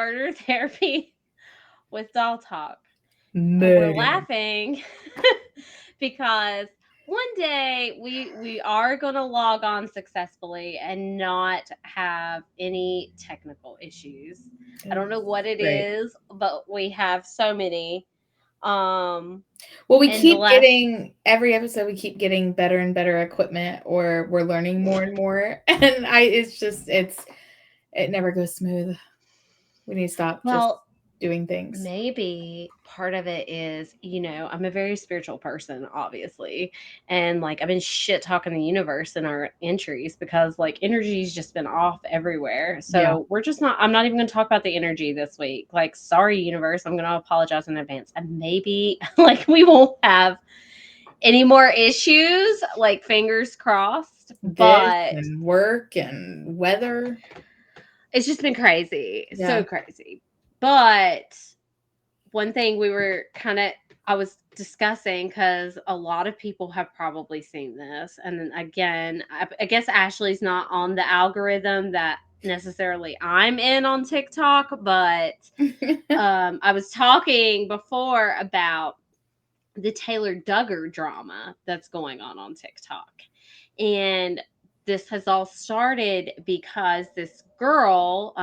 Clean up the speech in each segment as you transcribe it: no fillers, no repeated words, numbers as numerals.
murder therapy with Dolltok. And we're Murder. laughing because one day we are going to log on successfully and not have any technical issues. I don't know what it Right. is, but we have so many. Um, Well, we and the keep last getting every episode. We keep getting better and better equipment, or we're learning more and more. And it never goes smooth. We need to stop just well, doing things. maybe part of it is, I'm a very spiritual person, obviously. And like I've been shit talking the universe in our entries because like energy's just been off everywhere. Yeah. So I'm not even gonna talk about the energy this week. Like, sorry, universe, I'm gonna apologize in advance. And maybe like we won't have any more issues, like fingers crossed. This But and work and weather. it's just been crazy. Yeah. So crazy. But one thing I was discussing, because a lot of people have probably seen this, and then again, I guess Ashley's not on the algorithm that necessarily I'm in on TikTok, but I was talking before about the Taylor Duggar drama that's going on TikTok. And this has all started because this girl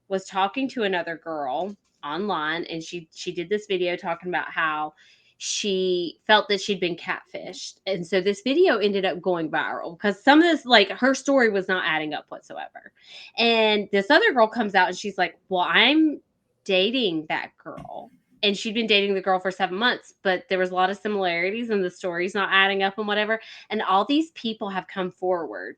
was talking to another girl online, and she did this video talking about how she felt that she'd been catfished. And so this video ended up going viral because some of this, like, her story was not adding up whatsoever. And this other girl comes out and she's like, well, I'm dating that girl, and she'd been dating the girl for 7 months, but there was a lot of similarities and the story's not adding up and whatever. And all these people have come forward,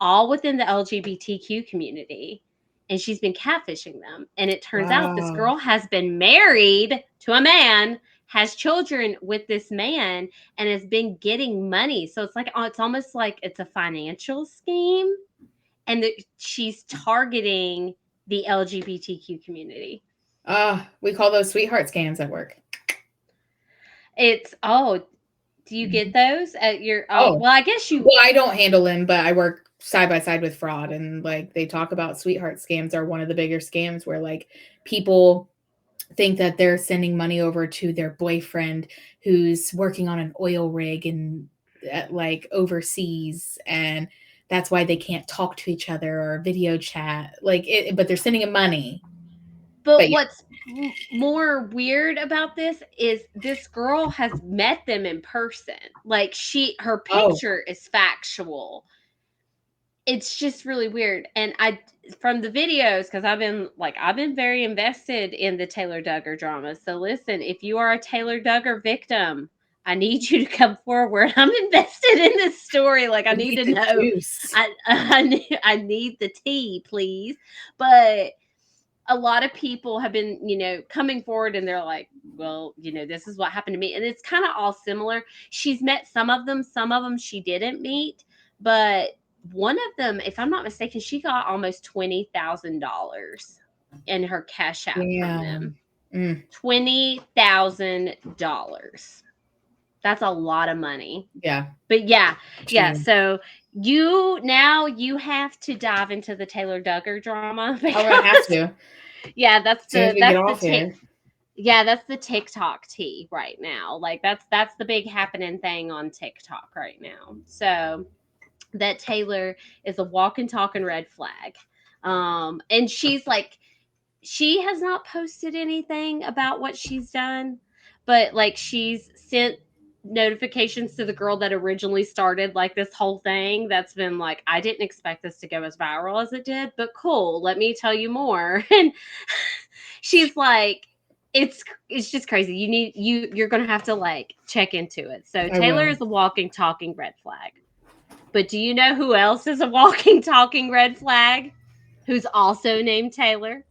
all within the LGBTQ community, and she's been catfishing them. And it turns out this Wow. girl has been married to a man, has children with this man, and has been getting money. So it's almost like it's a financial scheme, and that she's targeting the LGBTQ community. We call those sweetheart scams at work. Do you Mhm. get those at your? Oh, Oh, well, I guess you. well, I don't handle them, but I work side by side with fraud, and like they talk about sweetheart scams are one of the bigger scams where like people think that they're sending money over to their boyfriend who's working on an oil rig and like overseas, and that's why they can't talk to each other or video chat but they're sending him money. But But yeah. what's more weird about this girl has met them in person. Like, her Oh, picture is factual. It's just really weird. And I from the videos, cuz I've been very invested in the Taylor Duggar drama. So listen, if you are a Taylor Duggar victim, I need you to come forward. I'm invested in this story. Like, I we need need to the know. juice. I need the tea, please. But a lot of people have been, coming forward, and they're like, well, this is what happened to me. And it's kind of all similar. She's met some of them she didn't meet, but one of them, if I'm not mistaken, she got almost $20,000 in her cash out from them. Damn. Mm, $20,000. That's a lot of money. yeah. But yeah, yeah. True. So you have to dive into the Taylor Duggar drama I'm gonna have because to yeah, as soon as we get off here. that's the TikTok tea right now. Like, that's the big happening thing on TikTok right now. So that Taylor is a walking talking red flag. And she has not posted anything about what she's done, but like she's sent notifications to the girl that originally started like this whole thing, that's been like, I didn't expect this to go as viral as it did, but cool, let me tell you more. And she's like, it's just crazy. You're gonna have to like check into it. So I Taylor will. is a walking talking red flag. But do you know who else is a walking talking red flag, who's also named Taylor?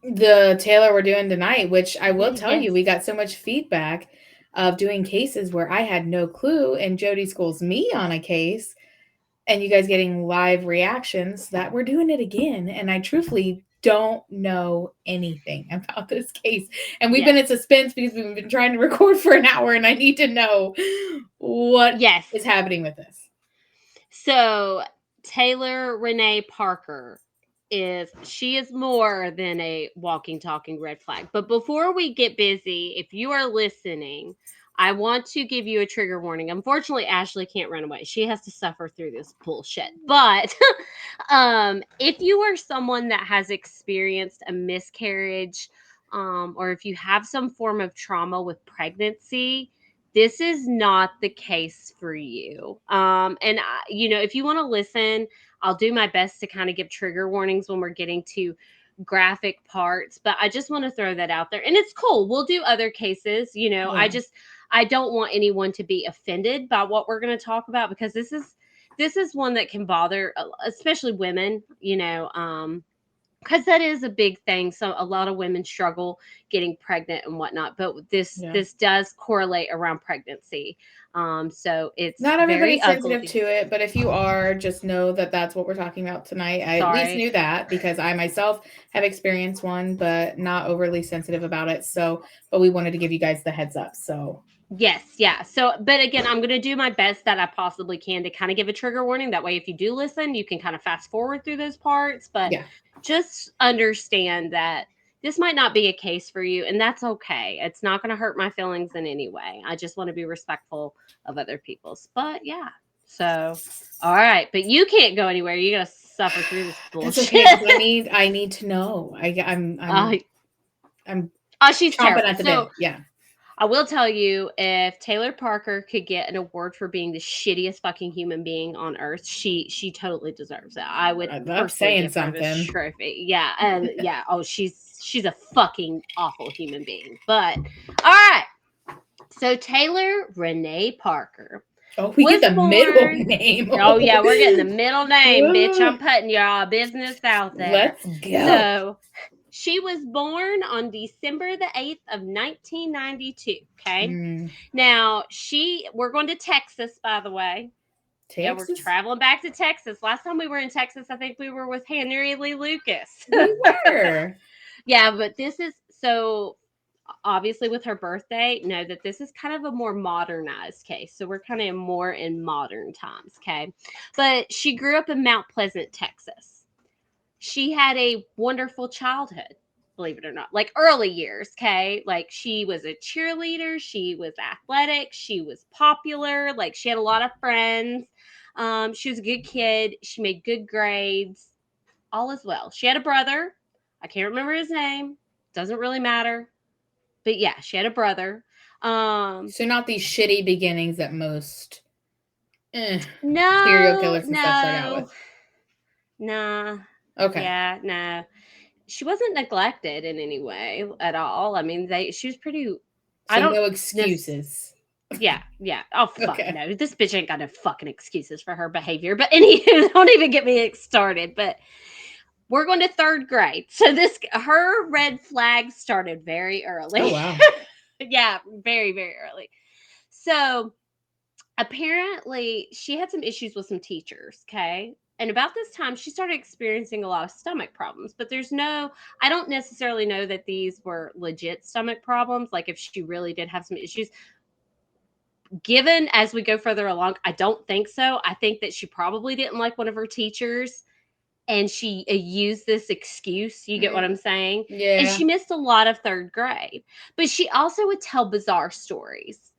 The Taylor we're doing tonight, which I will tell you, Yes. we got so much feedback of doing cases where I had no clue, and Jody schools me on a case, and you guys getting live reactions that we're doing it again. And I truthfully don't know anything about this case. And we've been Yes. in suspense because we've been trying to record for an hour, and I need to know what Yes. is happening with this. So Taylor Renee Parker she is more than a walking, talking red flag. But before we get busy, if you are listening, I want to give you a trigger warning. Unfortunately, Ashley can't run away. She has to suffer through this bullshit. But if you are someone that has experienced a miscarriage, or if you have some form of trauma with pregnancy, this is not the case for you. And if you want to listen, I'll do my best to kind of give trigger warnings when we're getting to graphic parts, but I just want to throw that out there. And it's cool. We'll do other cases. Yeah. I don't want anyone to be offended by what we're going to talk about, because this is one that can bother especially women, because that is a big thing. So a lot of women struggle getting pregnant and whatnot, but this does correlate around pregnancy. So it's not very everybody's sensitive ugly. to it, but if you are, just know that that's what we're talking about tonight. I at least knew that because I myself have experienced one, but not overly sensitive about it. So, but we wanted to give you guys the heads up. So Yes, yeah. So, but again, I'm going to do my best that I possibly can to kind of give a trigger warning. That way, if you do listen, you can kind of fast forward through those parts. But yeah, just understand that this might not be a case for you, and that's okay. It's not going to hurt my feelings in any way. I just want to be respectful of other people's. But yeah. So, all right. But you can't go anywhere. You got to suffer through this bullshit. it's okay. 'Cause I need to know. I'm oh, she's chomping terrible. at the So, bit. Yeah. I will tell you, if Taylor Parker could get an award for being the shittiest fucking human being on earth, she totally deserves it. I would That's personally saying give her this something. trophy. Yeah, and yeah, oh, she's a fucking awful human being. But all right, so Taylor Renee Parker Oh, we get was the middle born. name. Oh yeah, we're getting the middle name, bitch. I'm putting y'all business out there. Let's go. So she was born on December the 8th of 1992. Okay. Now, we're going to Texas, by the way. Texas? Yeah, we're traveling back to Texas. Last time we were in Texas, I think we were with Henry Lee Lucas. We were. Yeah, but this is so obviously with her birthday, know that this is kind of a more modernized case. So we're kind of more in modern times. Okay. But she grew up in Mount Pleasant, Texas. She had a wonderful childhood, believe it or not, like early years. Okay. Like she was a cheerleader. She was athletic. She was popular. Like she had a lot of friends. She was a good kid. She made good grades. All is well. She had a brother. I can't remember his name. Doesn't really matter. But yeah, she had a brother. So not these shitty beginnings that most serial No, killers and stuff start out with. nah. Okay. Yeah, no. She wasn't neglected in any way at all. I mean, she was pretty. I So don't. no excuses. Yeah, yeah. Oh fuck Okay. no, this bitch ain't got no fucking excuses for her behavior. But anywho, don't even get me started. But we're going to third grade, so her red flag started very early. Oh wow. Yeah, very very early. So apparently she had some issues with some teachers. Okay. And about this time, she started experiencing a lot of stomach problems. But I don't necessarily know that these were legit stomach problems. Like if she really did have some issues, given as we go further along, I don't think so. I think that she probably didn't like one of her teachers and she used this excuse. You get what I'm saying? And Yeah. she missed a lot of third grade. But she also would tell bizarre stories.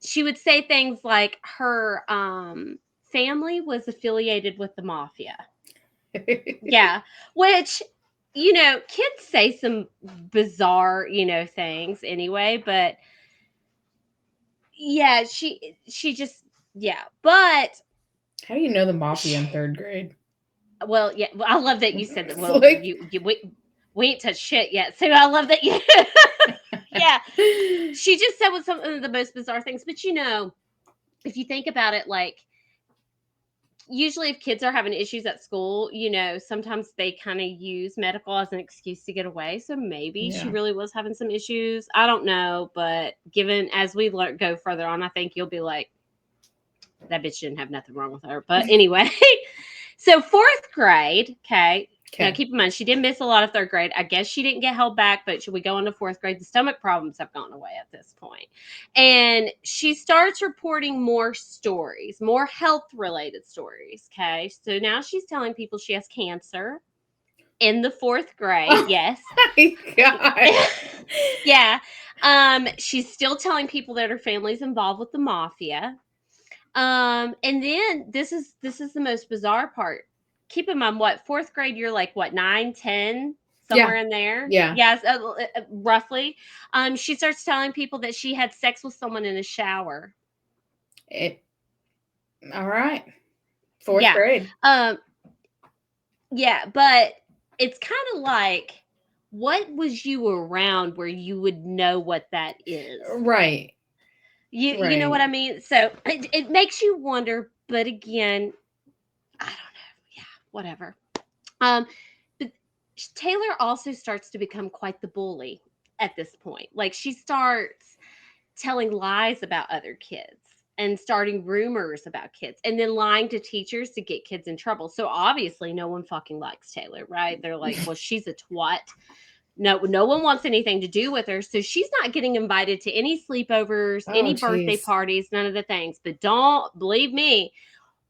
She would say things like her family was affiliated with the mafia. Yeah, which kids say some bizarre things anyway, but yeah, she just yeah, but How do you know the mafia in third grade? well, yeah, I love that you said that. Well, Like, we ain't touched shit yet, so I love that you. Yeah, she just said with some of the most bizarre things, but if you think about it, like usually if kids are having issues at school, sometimes they kind of use medical as an excuse to get away. So maybe she yeah. really was having some issues. I don't know, but given as we go further on, I think you'll be like, that bitch didn't have nothing wrong with her. But anyway, so fourth grade, okay. Now keep in mind, she did miss a lot of third grade. I guess she didn't get held back, but should we go into fourth grade? The stomach problems have gone away at this point. And she starts reporting more stories, more health related stories. Okay. So now she's telling people she has cancer. in the 4th grade. Oh Yes. my god. Yeah. She's still telling people that her family's involved with the mafia. And then this is the most bizarre part. Keep in mind, what, 4th grade, you're like what, 9, 10, Yeah. somewhere in there? Yeah. Yes, roughly. She starts telling people that she had sex with someone in a shower. It all right. 4th Yeah. grade. Um, yeah, but it's kind of like, what was you around where you would know what that is? Right. You know what Right. I mean? So it makes you wonder, but again, I don't know. Yeah, whatever. Um, but Taylor also starts to become quite the bully at this point. Like, she starts telling lies about other kids and starting rumors about kids and then lying to teachers to get kids in trouble. So obviously no one fucking likes Taylor, right? They're like, well, she's a twat. No one wants anything to do with her. So she's not getting invited to any sleepovers, Oh any birthday jeez. parties, none of the things. But don't believe me,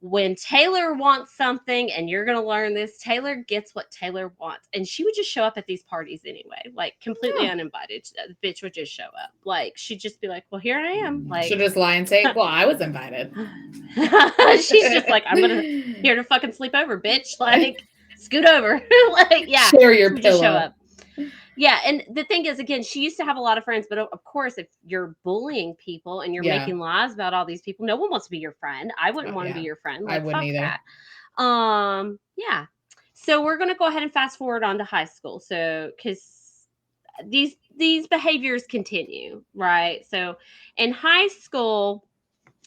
when Taylor wants something, and you're going to learn this, Taylor gets what Taylor wants. And she would just show up at these parties anyway, like completely Yeah. uninvited. The bitch would just show up. Like, she'd just be like, well, here I am. Like, Should just lie and say, well, I was invited. she's just like, I'm going to here to fucking sleep over, bitch. Like, scoot over. Like, yeah, Share she your would just show pillow. up. Yeah, and the thing is, again, she used to have a lot of friends, but of course, if you're bullying people and you're Yeah. making lies about all these people, no one wants to be your friend. I wouldn't want to be Yeah. your friend. I Like, wouldn't fuck either. that. Yeah. So we're gonna go ahead and fast forward on to high school. So, because these behaviors continue, right? So in high school,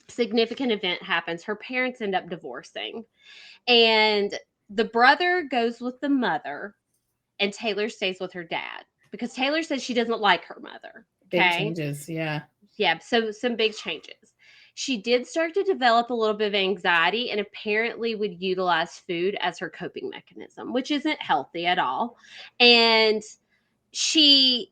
significant event happens. Her parents end up divorcing, and the brother goes with the mother, and Taylor stays with her dad because Taylor says she doesn't like her mother. Big Okay. changes. Yeah. Yeah. So some big changes. She did start to develop a little bit of anxiety and apparently would utilize food as her coping mechanism, which isn't healthy at all. And she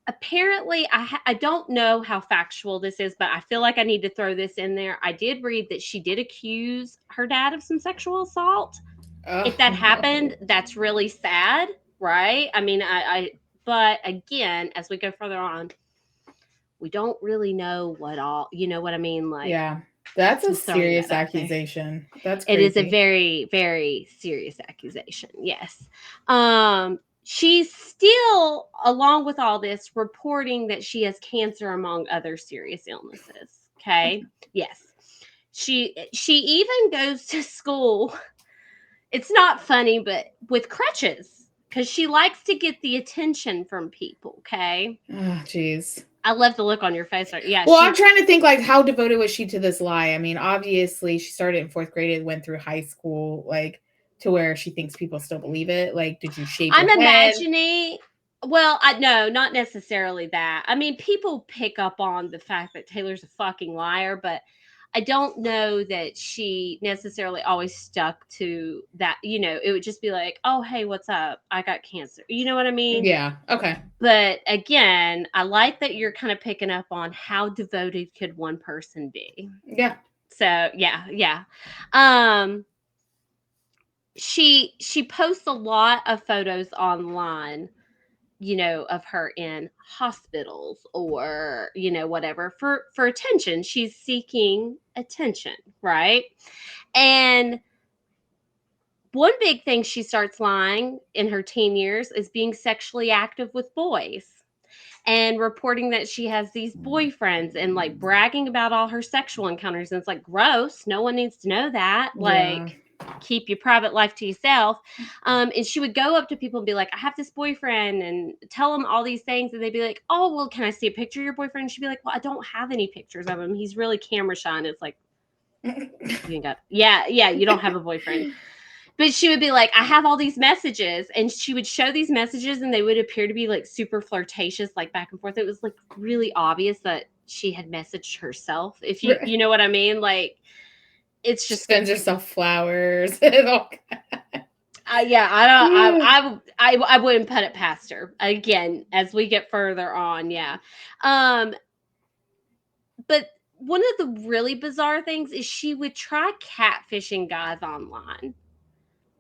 apparently, I don't know how factual this is, but I feel like I need to throw this in there. I did read that she did accuse her dad of some sexual assault. If that happened, Oh. that's really sad, right? I mean, but again, as we go further on, we don't really know what all, you know what I mean? Like, Yeah. That's a just throwing serious that out there. accusation. That's It is a crazy. very, very serious accusation. Yes. She's still, along with all this, reporting that she has cancer among other serious illnesses. Okay. Yes. She even goes to school. It's not funny, but with crutches, because she likes to get the attention from people. Okay. Oh, jeez. I love the look on your face. Yeah, Well, I'm she. trying to think like how devoted was she to this lie? I mean, obviously she started in 4th grade and went through high school, like to where she thinks people still believe it. Like, did you shave I'm your head? imagining. Well, I no, not necessarily that. I mean, people pick up on the fact that Taylor's a fucking liar, but I don't know that she necessarily always stuck to that. It would just be like, "Oh, hey, what's up? I got cancer." You know what I mean? Yeah. Okay. But again, I like that you're kind of picking up on how devoted could one person be. Yeah. So, yeah, yeah. Um she posts a lot of photos online, of her in hospitals or, whatever, for attention. She's seeking attention, right? And one big thing she starts lying in her teen years is being sexually active with boys and reporting that she has these boyfriends and like bragging about all her sexual encounters. And it's like, gross. No one needs to know that. Yeah. Like, keep your private life to yourself. And she would go up to people and be like, I have this boyfriend, and tell them all these things. And they'd be like, oh, well, can I see a picture of your boyfriend? And she'd be like, well, I don't have any pictures of him. He's really camera shy. And it's like, you ain't got, yeah, you don't have a boyfriend. But she would be like, I have all these messages. And she would show these messages and they would appear to be like super flirtatious, like back and forth. It was like really obvious that she had messaged herself. If you know what I mean? Like, it's She just, sends herself flowers and all. yeah, I wouldn't put it past her. Again, as we get further on, yeah. But one of the really bizarre things is she would try catfishing guys online.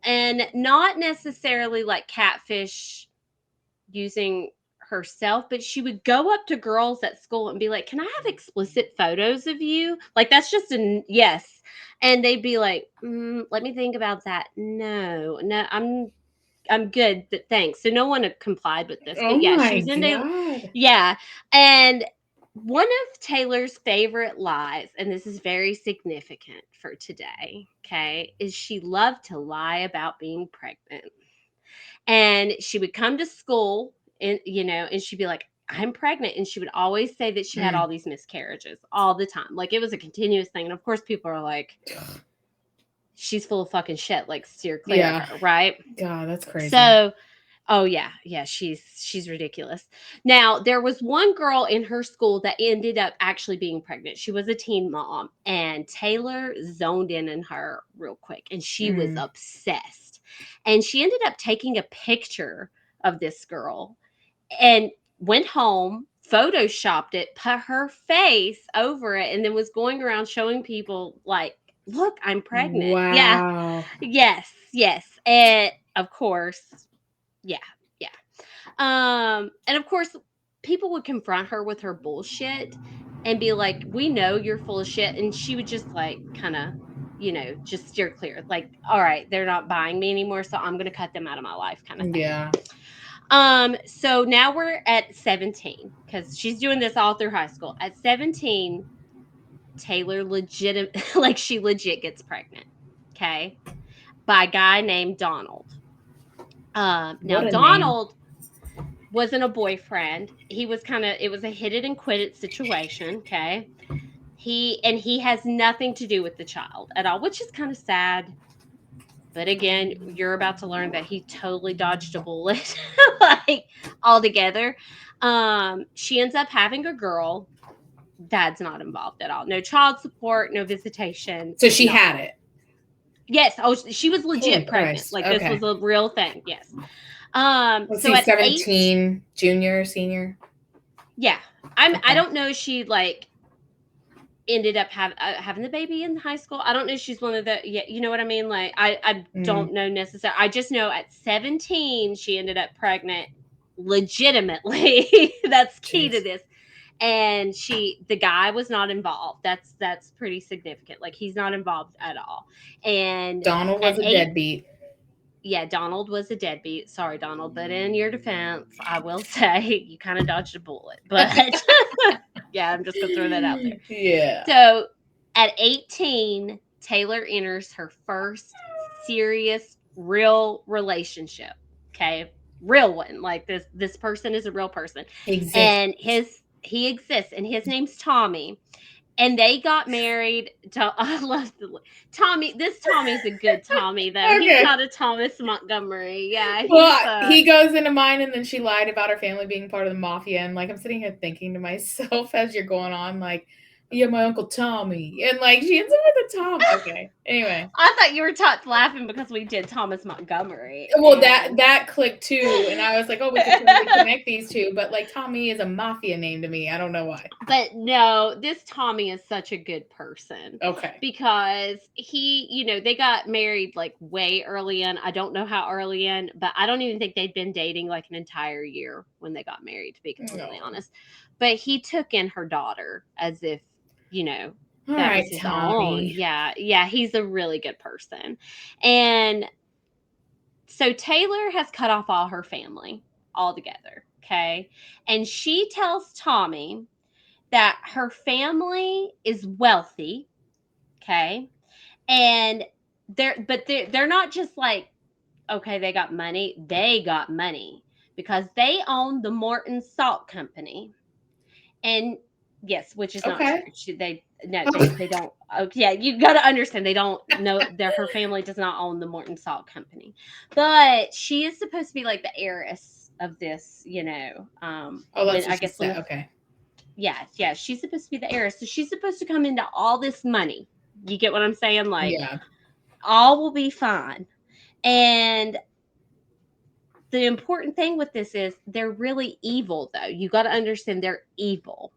and not necessarily like catfish using herself, but she would go up to girls at school and be like, "Can I have explicit photos of you?" Like that's just a yes. And they'd be like, "Let me think about that." No, no, I'm good, thanks. So no one had complied with this, Oh but yeah, she my was into God. yeah, and one of Taylor's favorite lies, and this is very significant for today, okay, is she loved to lie about being pregnant. And she would come to school and and she'd be like, I'm pregnant. And she would always say that she had all Mm. these miscarriages all the time. Like it was a continuous thing. And of course, people are like, she's full of fucking shit. Like steer clear of Yeah. her, right? God, that's crazy. So, oh yeah, she's ridiculous. Now, there was one girl in her school that ended up actually being pregnant. She was a teen mom, and Taylor zoned in her real quick, and she was Mm. obsessed. And she ended up taking a picture of this girl and went home, photoshopped it, put her face over it, and then was going around showing people like, "Look, I'm pregnant." Yeah. Wow. Yes. And of course, yeah, yeah. And of course, people would confront her with her bullshit and be like, "We know you're full of shit," and she would just like kind of, just steer clear. Like, all right, they're not buying me anymore, so I'm gonna cut them out of my life, kind of thing. Yeah. So now we're at 17 because she's doing this all through high school. At 17, Taylor legit, like she legit gets pregnant. Okay, by a guy named Donald. Now What a name. Donald wasn't a boyfriend. He was it was a hit it and quit it situation. Okay. He has nothing to do with the child at all, which is kind of sad. But again, you're about to learn that he totally dodged a bullet, like altogether. She ends up having a girl. Dad's not involved at all. No child support, no visitation, So she had nothing. it. Yes. Oh, she was Holy legit pregnant. Christ. Like this was Okay. a real thing. Yes. Let's So see, at 8, 17, junior, senior. yeah, I Okay. don't know if she like ended up having the baby in high school. I don't know if she's one of the yeah, you know what I mean? Like I Mm. don't know necessarily. I just know at 17 she ended up pregnant legitimately. That's key to Jeez. this. And the guy was not involved. That's pretty significant. Like he's not involved at all. And Donald at was a 8, deadbeat. yeah, Donald was a deadbeat. Sorry, Donald, but in your defense, I will say you kind of dodged a bullet. But yeah, I'm just gonna throw that out there. Yeah. So at 18, Taylor enters her first serious, real relationship. Okay. Real one. Like this person is a real person. Exists. And he exists and his name's Tommy. And they got married to I love the Tommy. This Tommy's a good Tommy though. He's Okay. not a Thomas Montgomery. Yeah, he's Well, he goes into mine, and then she lied about her family being part of the mafia. And like, I'm sitting here thinking to myself as you're going on, like, yeah, my Uncle Tommy. And like, she ends up with a Tom. Okay. Anyway. I thought you were laughing because we did Thomas Montgomery Well, and that clicked too. And I was like, oh, we could totally connect these two. But like, Tommy is a mafia name to me. I don't know why. But no, this Tommy is such a good person Okay. because they got married like way early in. I don't know how early in, but I don't even think they'd been dating like an entire year when they got married, to be completely No. honest. But he took in her daughter as if, you know, All that was right, his own. Tommy. Yeah, he's a really good person. And so Taylor has cut off all her family altogether. Okay. And she tells Tommy that her family is wealthy, okay? And they're not just like, okay, they got money. They got money because they own the Morton Salt Company. And yes, which is not true. Okay. They no, they don't. Oh, yeah, you got to understand. They don't know that her family does not own the Morton Salt Company, but she is supposed to be like the heiress of this. Oh, When that's I what she guess when said. the Okay. yeah, she's supposed to be the heiress. So she's supposed to come into all this money. You get what I'm saying? Like, Yeah. all will be fine. And the important thing with this is they're really evil, though. You got to understand they're evil.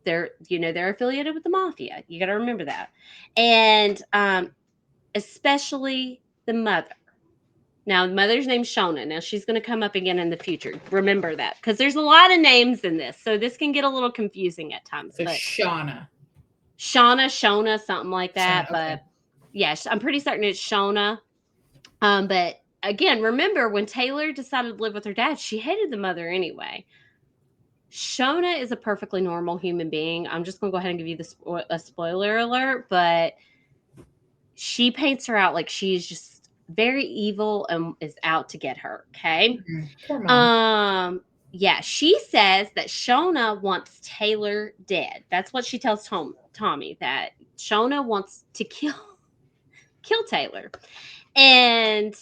They're affiliated with the mafia. You got to remember that. And especially the mother. Now, the mother's name's Shona. Now, she's going to come up again in the future. Remember that, because there's a lot of names in this, so this can get a little confusing at times. So But Shauna, Shona, something like that. Shona. Okay. But yeah, I'm pretty certain it's Shona. But again, remember when Taylor decided to live with her dad, she hated the mother anyway. Shona is a perfectly normal human being. I'm just going to go ahead and give you a spoiler alert, but she paints her out like she's just very evil and is out to get her. Okay. Poor mom. Yeah, she says that Shona wants Taylor dead. That's what she tells Tommy, that Shona wants to kill Taylor. And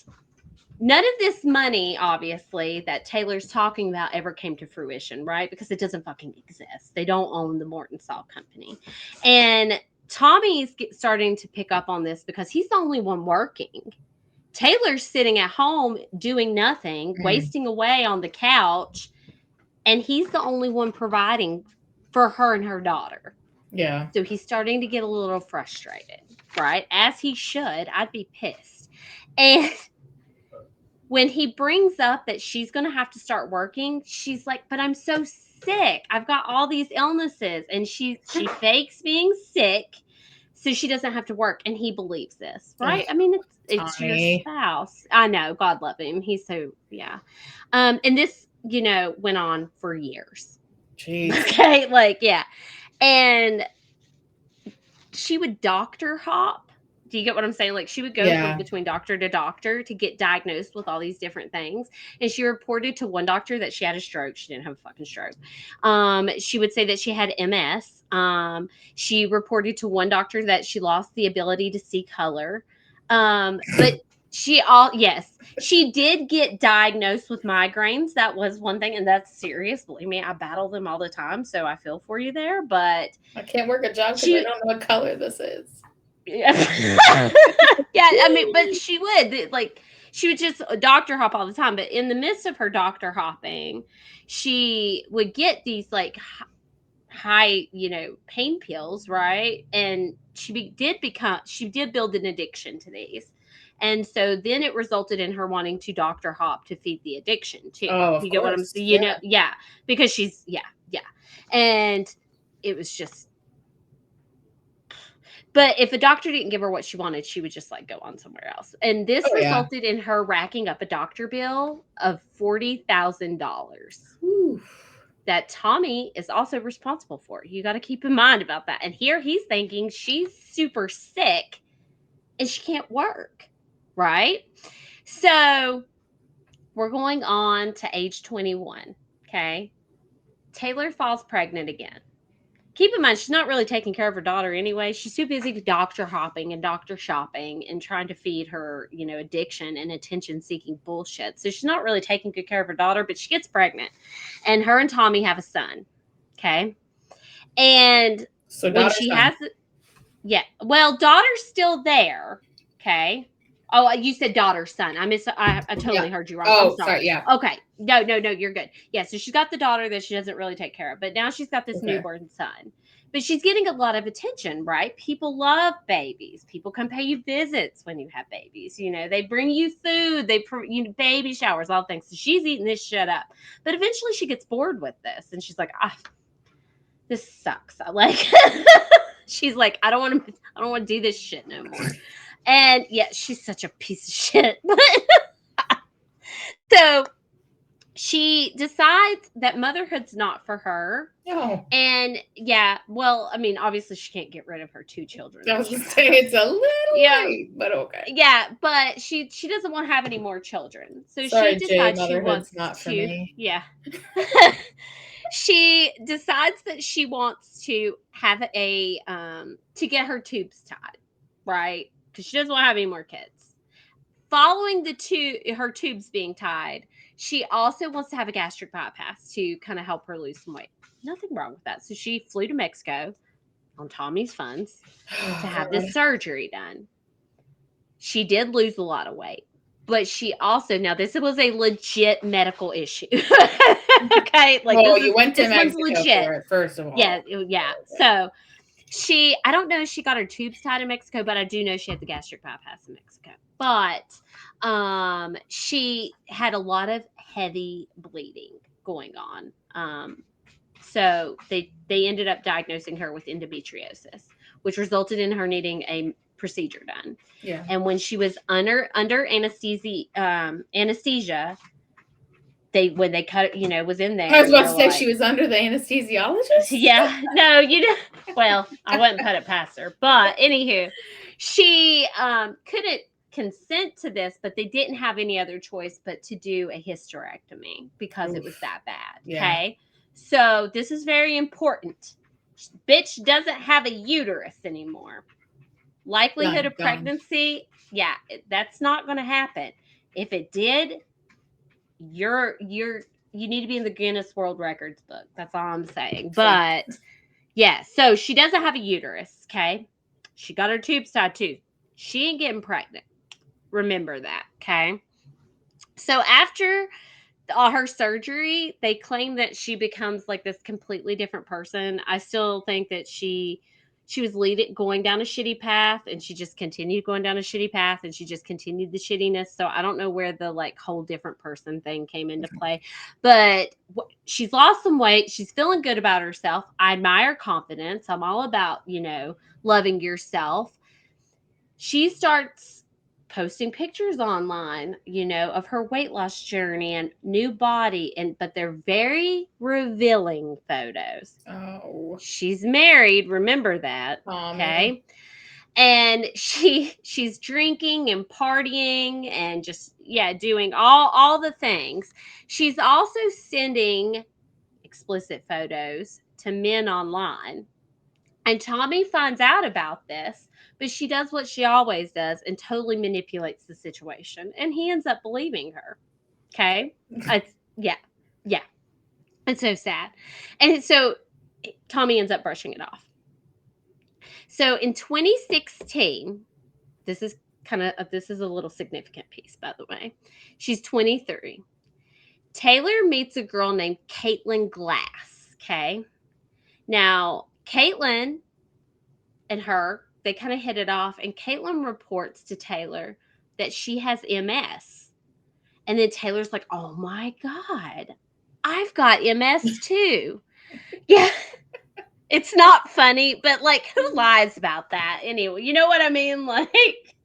none of this money, obviously, that Taylor's talking about ever came to fruition, right? Because it doesn't fucking exist. They don't own the Morton Salt Company. And Tommy's starting to pick up on this because he's the only one working. Taylor's sitting at home doing nothing, wasting away on the couch, and he's the only one providing for her and her daughter. Yeah. So he's starting to get a little frustrated, right? As he should. I'd be pissed. And when he brings up that she's going to have to start working, she's like, but I'm so sick. I've got all these illnesses. And she fakes being sick so she doesn't have to work. And he believes this, right? I mean, it's your spouse. I know. God love him. He's so, yeah. And this, went on for years. Jeez. Okay. Like, yeah. And she would doctor hop. Do you get what I'm saying? Like, she would go from between doctor to doctor to get diagnosed with all these different things. And she reported to one doctor that she had a stroke. She didn't have a fucking stroke. She would say that she had MS. She reported to one doctor that she lost the ability to see color. But she did get diagnosed with migraines. That was one thing, and that's serious. Believe me, I battle them all the time, so I feel for you there. But I can't work a job because I don't know what color this is. Yeah. Yeah, I mean, but she would just doctor hop all the time. But in the midst of her doctor hopping, she would get these like high, pain pills, right? And she did build an addiction to these. And so then it resulted in her wanting to doctor hop to feed the addiction too. Oh, you get what I'm saying? Yeah, because she's yeah. And it was just. But if a doctor didn't give her what she wanted, she would just like go on somewhere else. And this resulted in her racking up a doctor bill of $40,000 that Tommy is also responsible for. You got to keep in mind about that. And here he's thinking she's super sick and she can't work, right? So we're going on to age 21. Okay. Taylor falls pregnant again. Keep in mind, she's not really taking care of her daughter anyway. She's too busy doctor hopping and doctor shopping and trying to feed her, addiction and attention-seeking bullshit. So she's not really taking good care of her daughter, but she gets pregnant. And her and Tommy have a son. Okay? And so when she has daughter's still there. Okay? Oh, you said daughter's son. I totally heard you wrong. Oh, I'm sorry. Yeah. Okay. No, you're good. Yeah, so she's got the daughter that she doesn't really take care of, but now she's got this newborn son. But she's getting a lot of attention, right? People love babies. People come pay you visits when you have babies. They bring you food. They baby showers, all things. So she's eating this shit up. But eventually she gets bored with this, and she's like, this sucks. She's like, I don't want to do this shit no more. And yeah, she's such a piece of shit. So she decides that motherhood's not for her. No. And yeah, well, I mean, obviously she can't get rid of her 2 children. I was just saying it's a little late, but okay. Yeah, but she doesn't want to have any more children. So Sorry, she decides Jay, she wants not for to. Me. Yeah. She decides that she wants to have to get her tubes tied, right? Because she doesn't want to have any more kids. Following her tubes being tied, she also wants to have a gastric bypass to kind of help her lose some weight. Nothing wrong with that. So she flew to Mexico on Tommy's funds to have this surgery done. She did lose a lot of weight, but she also, now this was a legit medical issue. Okay, like you went to Mexico legit. For it, first of all. Yeah. So I don't know if she got her tubes tied in Mexico, but I do know she had the gastric bypass in Mexico. But She had a lot of heavy bleeding going on. So they ended up diagnosing her with endometriosis, which resulted in her needing a procedure done. Yeah. And when she was under anesthesia, they when they cut was in I was there, about to they're say she like, was under the anesthesiologist. yeah, no, well, I wouldn't put it past her, but anywho, she couldn't consent to this, but they didn't have any other choice but to do a hysterectomy because it was Oof. that bad. Yeah. Okay, so this is very important. Bitch doesn't have a uterus anymore. Likelihood Done. of Done. pregnancy, yeah, that's not going to happen. If it did, you need to be in the Guinness World Records book. That's all I'm saying. Fact. But yeah, so she doesn't have a uterus, okay? She got her tubes tied too. She ain't getting pregnant. Remember that, okay? So after all her surgery, they claim that she becomes like this completely different person. I still think that she was leading going down a shitty path, and she just continued going down a shitty path, and she just continued the shittiness. So I don't know where the like whole different person thing came into play, but she's lost some weight. She's feeling good about herself. I admire confidence. I'm all about loving yourself. She starts posting pictures online, of her weight loss journey and new body, but they're very revealing photos. Oh, She's married, remember that, Tommy. okay? And she's drinking and partying and just doing all the things. She's also sending explicit photos to men online, and Tommy finds out about this, but she does what she always does and totally manipulates the situation. And he ends up believing her. Okay. It's, yeah. Yeah. It's so sad. And so Tommy ends up brushing it off. So in 2016, this is a little significant piece, by the way. She's 23. Taylor meets a girl named Caitlin Glass. Okay. Now, Caitlin and her, they kind of hit it off. And Caitlin reports to Taylor that she has MS. And then Taylor's like, oh my God, I've got MS too. Yeah, it's not funny, but like, who lies about that anyway? You know what I mean? Like,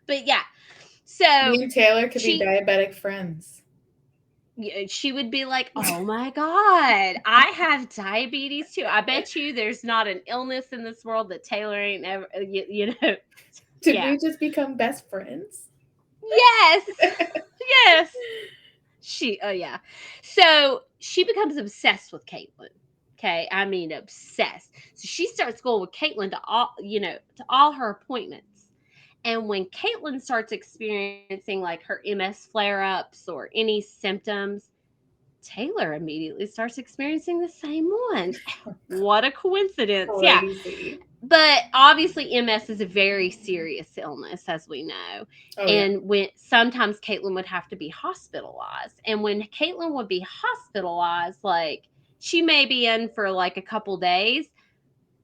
but yeah. So Me and Taylor could be she diabetic friends. she would be like, oh my God, I have diabetes too. I bet you there's not an illness in this world that Taylor ain't ever, Did yeah. we just become best friends? Yes. Yes. Oh yeah. So she becomes obsessed with Caitlin. Okay. I mean obsessed. So she starts going with Caitlin to all her appointments. And when Caitlin starts experiencing like her MS flare ups or any symptoms, Taylor immediately starts experiencing the same ones. What a coincidence. Yeah. Crazy. But obviously MS is a very serious illness, as we know. Oh yeah. And when sometimes Caitlin would have to be hospitalized. And when Caitlin would be hospitalized, like she may be in for like a couple days,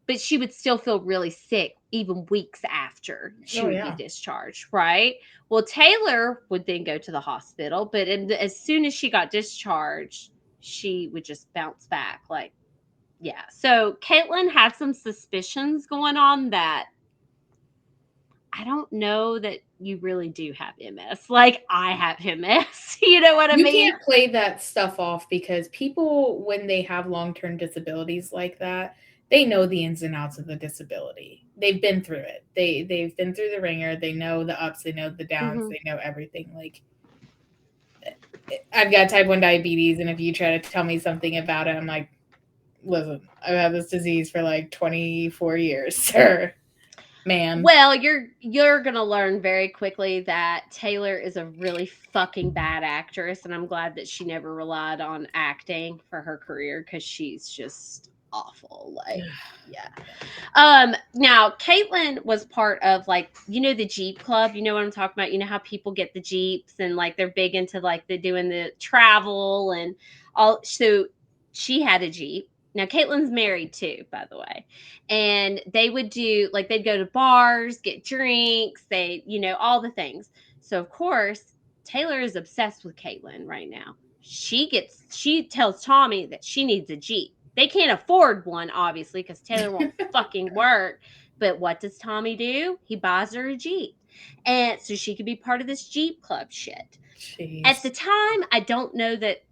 but she would still feel really sick even weeks after she Oh would be yeah. discharged, right? Well, Taylor would then go to the hospital, but as soon as she got discharged, she would just bounce back. Like, yeah. So Caitlin had some suspicions going on that I don't know that you really do have MS. Like I have MS. You know what I You mean? can't play that stuff off because people, when they have long-term disabilities like that, they know the ins and outs of the disability. They've been through it. They've been through the ringer. They know the ups, they know the downs, Mm-hmm. they know everything. Like I've got type 1 diabetes, and if you try to tell me something about it, I'm like, listen, I've had this disease for like 24 years, sir. Man. Well, you're gonna learn very quickly that Taylor is a really fucking bad actress, and I'm glad that she never relied on acting for her career because she's just awful. Like, yeah. Now Caitlin was part of like the Jeep Club. You know what I'm talking about? You know how people get the Jeeps and like they're big into like the doing the travel and all. So she had a Jeep. Now Caitlin's married too, by the way, and they would do like they'd go to bars, get drinks, all the things. So of course, Taylor is obsessed with Caitlin right now. She tells Tommy that she needs a Jeep. They can't afford one, obviously, because Taylor won't fucking work. But what does Tommy do? He buys her a Jeep. And so she could be part of this Jeep club shit. At Jeez. the time, I don't know that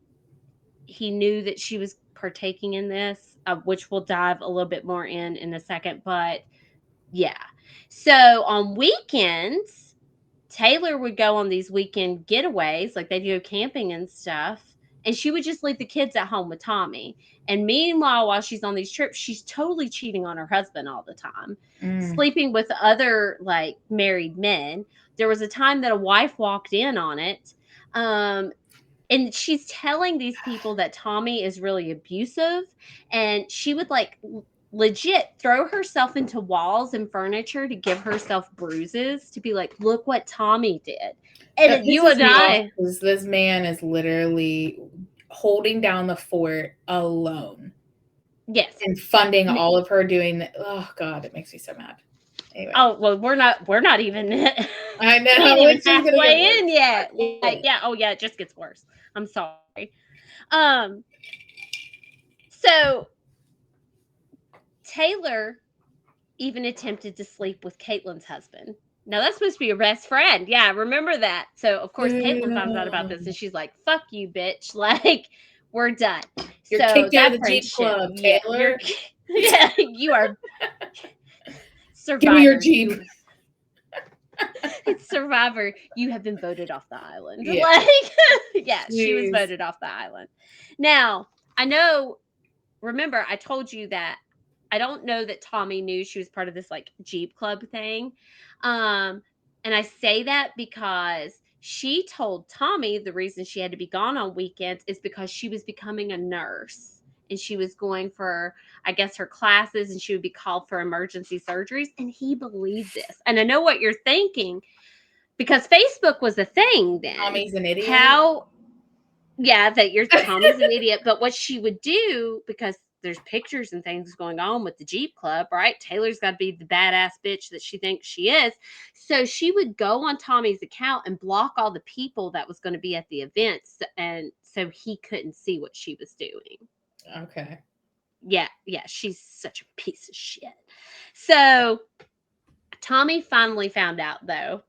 he knew that she was partaking in this, which we'll dive a little bit more in a second. But yeah. So on weekends, Taylor would go on these weekend getaways, like they'd go camping and stuff. And she would just leave the kids at home with Tommy. And meanwhile, while she's on these trips, she's totally cheating on her husband all the time, Mm. sleeping with other like married men. There was a time that a wife walked in on it. Um, and she's telling these people that Tommy is really abusive, and she would like legit throw herself into walls and furniture to give herself bruises to be like, look what Tommy did. That And you pisses and me off I, because this man is literally holding down the fort alone yes. and funding all of her doing that. Oh God, it makes me so mad. Anyway, Oh well, we're not even we ain't I know even it's just gonna get halfway worse. in yet. I Like, can't. yeah, oh yeah, it just gets worse. I'm sorry. Um, so Taylor even attempted to sleep with Caitlin's husband. Now that's supposed to be your best friend. Yeah, remember that. So of course Caitlin finds out about this and she's like, "Fuck you, bitch!" Like, we're done. You're So kicked out of that the Jeep friendship, Club, yeah, Taylor. yeah, you are Give me your survivor. Jeep. It's survivor. You have been voted off the island. Yeah. Like, yeah, she was Jeez. voted off the island. Now I know. Remember, I told you that I don't know that Tommy knew she was part of this like Jeep club thing. Um, and I say that because she told Tommy the reason she had to be gone on weekends is because she was becoming a nurse and she was going for, I guess, her classes and she would be called for emergency surgeries. And he believed this. And I know what you're thinking because Facebook was a thing then. Tommy's an idiot. How yeah, that your Tommy's an idiot. But what she would do, because there's pictures and things going on with the Jeep Club, right? Taylor's got to be the badass bitch that she thinks she is. So she would go on Tommy's account and block all the people that was going to be at the events. And so he couldn't see what she was doing. Okay. Yeah, yeah, she's such a piece of shit. So Tommy finally found out, though.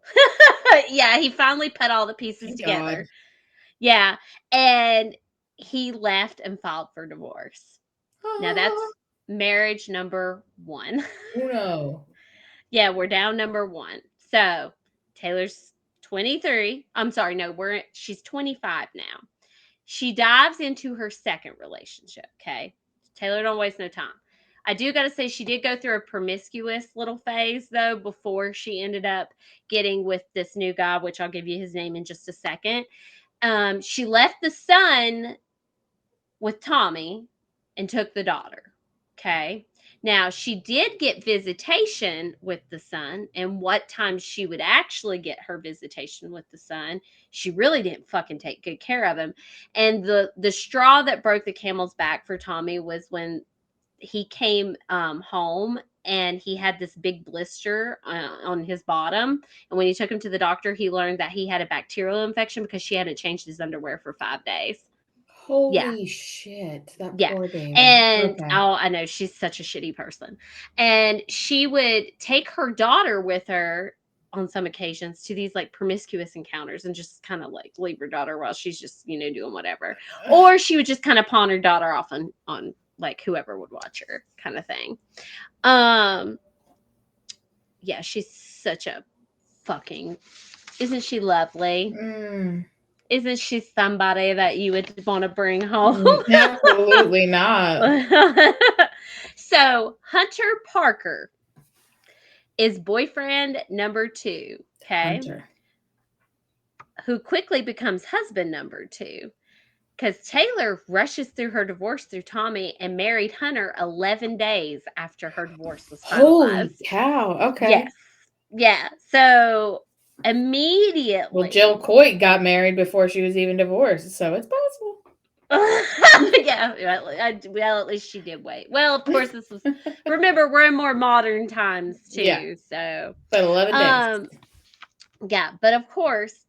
Yeah, he finally put all the pieces Thank God. together. Yeah, and he left and filed for divorce. Now Ah, that's marriage number 1. Uno. Yeah, we're down number 1. So, Taylor's 23. I'm sorry, no, she's 25 now. She dives into her second relationship, okay? Taylor don't waste no time. I do got to say she did go through a promiscuous little phase though before she ended up getting with this new guy, which I'll give you his name in just a second. She left the son with Tommy and took the daughter. Okay. Now, she did get visitation with the son, and what time she would actually get her visitation with the son, she really didn't fucking take good care of him. And the straw that broke the camel's back for Tommy was when he came home and he had this big blister on his bottom. And when he took him to the doctor, he learned that he had a bacterial infection because she hadn't changed his underwear for 5 days. Yeah. Holy shit. That Yeah. poor baby. And Okay. oh, I know she's such a shitty person. And she would take her daughter with her on some occasions to these like promiscuous encounters and just kind of like leave her daughter while she's just, doing whatever. Or she would just kind of pawn her daughter off on like whoever would watch her kind of thing. Um yeah, she's such a fucking isn't she lovely? Mm, Isn't she somebody that you would want to bring home? absolutely not. So Hunter Parker is boyfriend number 2, okay, Hunter. who quickly becomes husband number 2 because Taylor rushes through her divorce through Tommy and married Hunter 11 days after her divorce was Holy finalized. cow. Okay. Yes. Yeah. So Well, Jill immediately. Coit got married before she was even divorced, so it's possible. Yeah, well, at least she did wait. Well, of course, this was. Remember, we're in more modern times Yeah, too, so but 11 days. um, Yeah, but of course,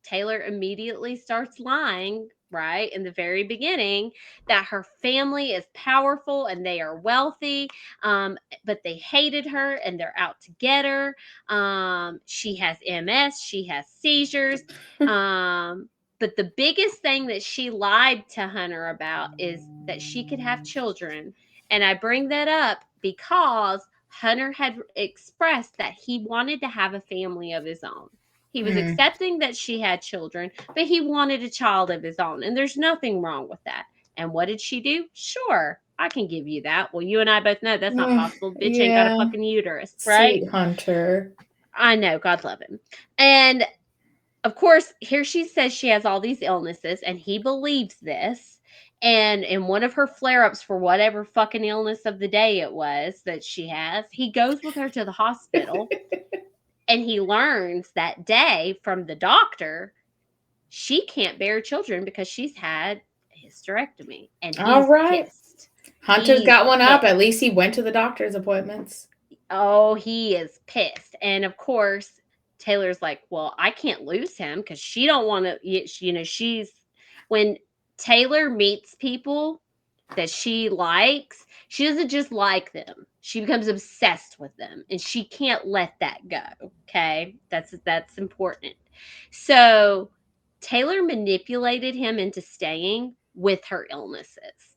Taylor immediately starts lying, right, in the very beginning, that her family is powerful and they are wealthy, but they hated her and they're out to get her. She has MS, she has seizures. Um, but the biggest thing that she lied to Hunter about is that she could have children. And I bring that up because Hunter had expressed that he wanted to have a family of his own. He was Mm. accepting that she had children, but he wanted a child of his own. And there's nothing wrong with that. And what did she do? Sure, I can give you that. Well, you and I both know that's not possible. Bitch ain't got a Yeah. fucking uterus, right? Sweet Hunter. I know, God love him. And of course, here she says she has all these illnesses, and he believes this. And in one of her flare ups for whatever fucking illness of the day it was that she has, he goes with her to the hospital and he learns that day from the doctor she can't bear children because she's had a hysterectomy, and All he's right. pissed. Hunter's He's got one up. pissed. At least he went to the doctor's appointments. Oh, he is pissed. And of course, Taylor's like, "Well, I can't lose him cuz she don't want to, she's when Taylor meets people that she likes, she doesn't just like them. She becomes obsessed with them and she can't let that go, okay? That's important. So, Taylor manipulated him into staying with her illnesses,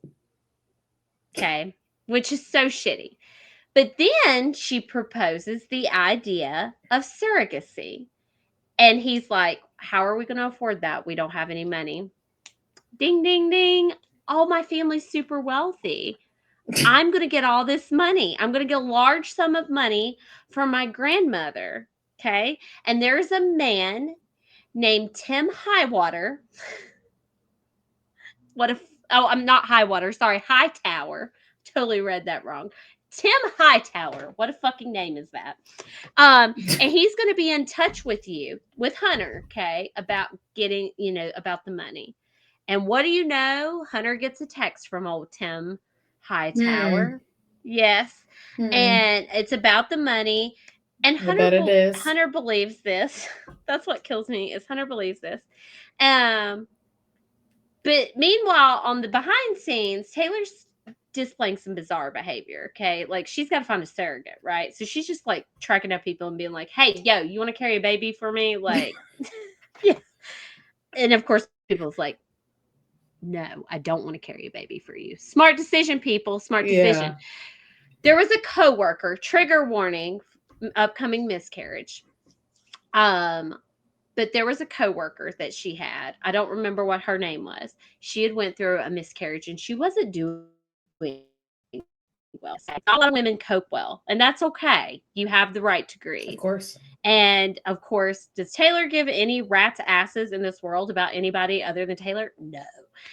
okay? Which is so shitty. But then she proposes the idea of surrogacy. And he's like, "How are we going to afford that? We don't have any money." Ding, ding, ding. All my family's super wealthy. I'm going to get all this money. I'm going to get a large sum of money from my grandmother. Okay. And there's a man named Tim Highwater. What if, oh, I'm not Highwater. Sorry, Hightower. Totally read that wrong. Tim Hightower. What a fucking name is that? And he's going to be in touch with you, with Hunter, okay, about getting, about the money. And what do you know? Hunter gets a text from old Tim Hmm. Hightower. Yes. Hmm. And it's about the money. And I bet it is. Hunter believes this. That's what kills me is Hunter believes this. Um, but meanwhile, on the behind scenes, Taylor's displaying some bizarre behavior. Okay. Like she's got to find a surrogate, right? So she's just like tracking down people and being like, "Hey, yo, you want to carry a baby for me?" Like, yeah. And of course, people's like, "No, I don't want to carry a baby for you." Smart decision, people. Smart decision. Yeah. There was a coworker, trigger warning, upcoming miscarriage. Um, but there was a coworker that she had. I don't remember what her name was. She had went through a miscarriage and she wasn't doing well. Not a lot of women cope well, and that's okay. You have the right to grieve. Of course. And of course, does Taylor give any rat's asses in this world about anybody other than Taylor? No.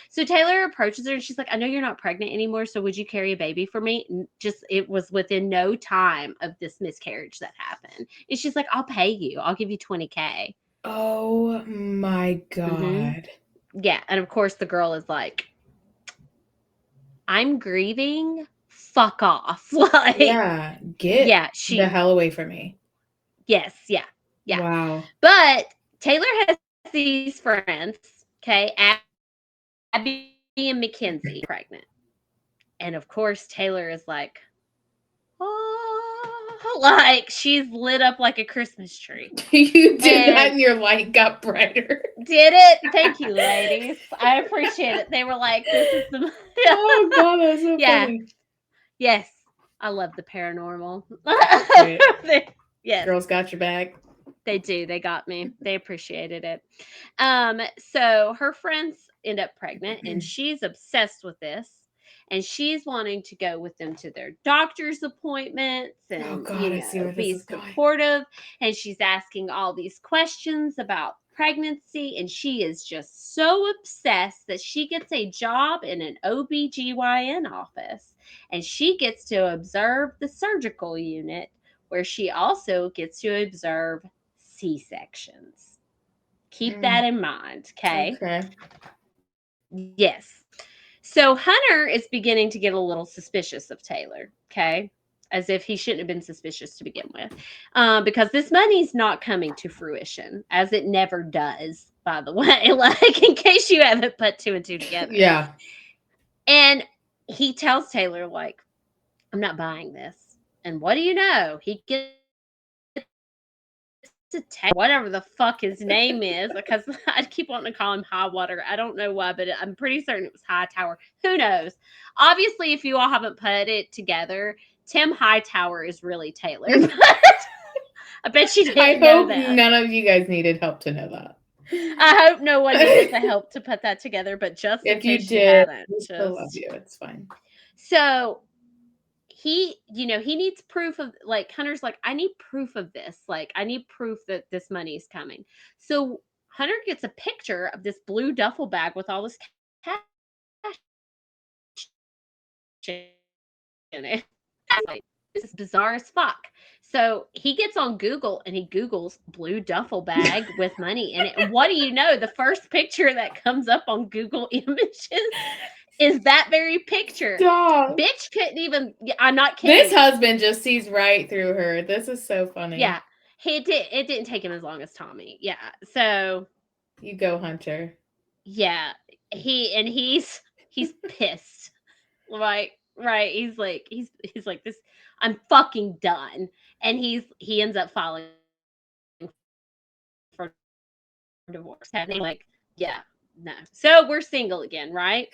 So Taylor approaches her and she's like, "I know you're not pregnant anymore, so would you carry a baby for me?" And just it was within no time of this miscarriage that happened. And she's like, "I'll pay you. I'll give you 20K." Oh my Mm-hmm. God. Yeah. And of course, the girl is like, "I'm grieving. Fuck off." Like, Yeah. Get yeah, the she, hell away from me. yes, yeah, yeah. Wow. But Taylor has these friends, okay, Abby and Mackenzie, pregnant. And of course, Taylor is like, oh, like she's lit up like a Christmas tree. You And did that and your light got brighter. did it? Thank you, ladies. I appreciate it. They were like, "This is the Oh God, that's so yeah, funny. yes." I love the paranormal. Great. Yes, Girls got your back. they do. They got me. They appreciated it. So her friends end up pregnant, and she's obsessed with this. And she's wanting to go with them to their doctor's appointments Oh and, God, I see where this be is going. supportive. And she's asking all these questions about pregnancy. And she is just so obsessed that she gets a job in an OBGYN office. And she gets to observe the surgical unit where she also gets to observe C sections. Keep Mm, that in mind, okay? okay. Yes. So Hunter is beginning to get a little suspicious of Taylor, okay? as if he shouldn't have been suspicious to begin with, because this money's not coming to fruition, as it never does, by the way, like in case you haven't put two and two together. Yeah. And he tells Taylor, like, I'm not buying this. And what do you know? He gets to whatever the fuck his name is, because I keep wanting to call him High Water. I don't know why, but I'm pretty certain it was Hightower. Who knows? Obviously, if you all haven't put it together, Tim Hightower is really Taylor. I bet you I didn't know hope that. none of you guys needed help to know that. I hope no one needed the help to put that together, but just in If you case you did, hadn't, we still love you. It's fine. so he, he needs proof of, like, Hunter's like, I need proof of this. Like, I need proof that this money is coming. So Hunter gets a picture of this blue duffel bag with all this cash in it. Like, this is bizarre as fuck. So he gets on Google and he Googles blue duffel bag with money in it. And what do you know? The first picture that comes up on Google Images is that very picture. Stop. Bitch couldn't even. I'm not kidding. This husband just sees right through her. This is so funny. Yeah, it didn't take him as long as Tommy. Yeah, so you go, Hunter. Yeah, he's pissed. Right. He's like this. I'm fucking done. And he ends up filing for divorce. And they're like, yeah, no. So we're single again, right?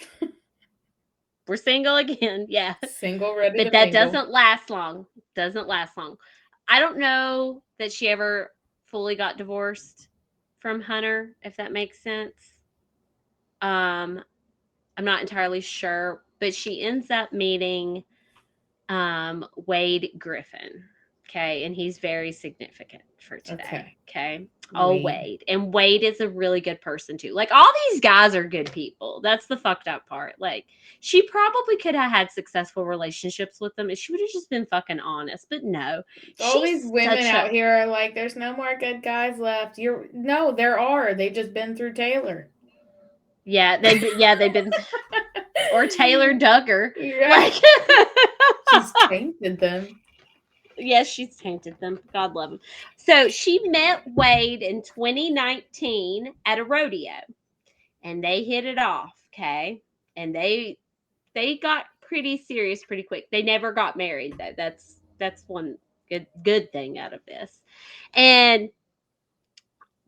We're single again, yeah. Single, ready But to that mingle. doesn't last long. Doesn't last long. I don't know that she ever fully got divorced from Hunter, if that makes sense. I'm not entirely sure, but she ends up meeting Wade Griffin. Okay, and he's very significant for today. Okay. Oh, Wade. And Wade is a really good person too. Like, all these guys are good people. That's the fucked up part. Like, she probably could have had successful relationships with them if she would have just been fucking honest. But no. All these women out here are like, there's no more good guys left. No, there are. They've just been through Taylor. Yeah, they've been or Taylor Duggar. Yeah. Like, she's tainted them. Yes, she's tainted them. God love them. So she met Wade in 2019 at a rodeo, and they hit it off. Okay, and they got pretty serious pretty quick. They never got married though. That's one good thing out of this. And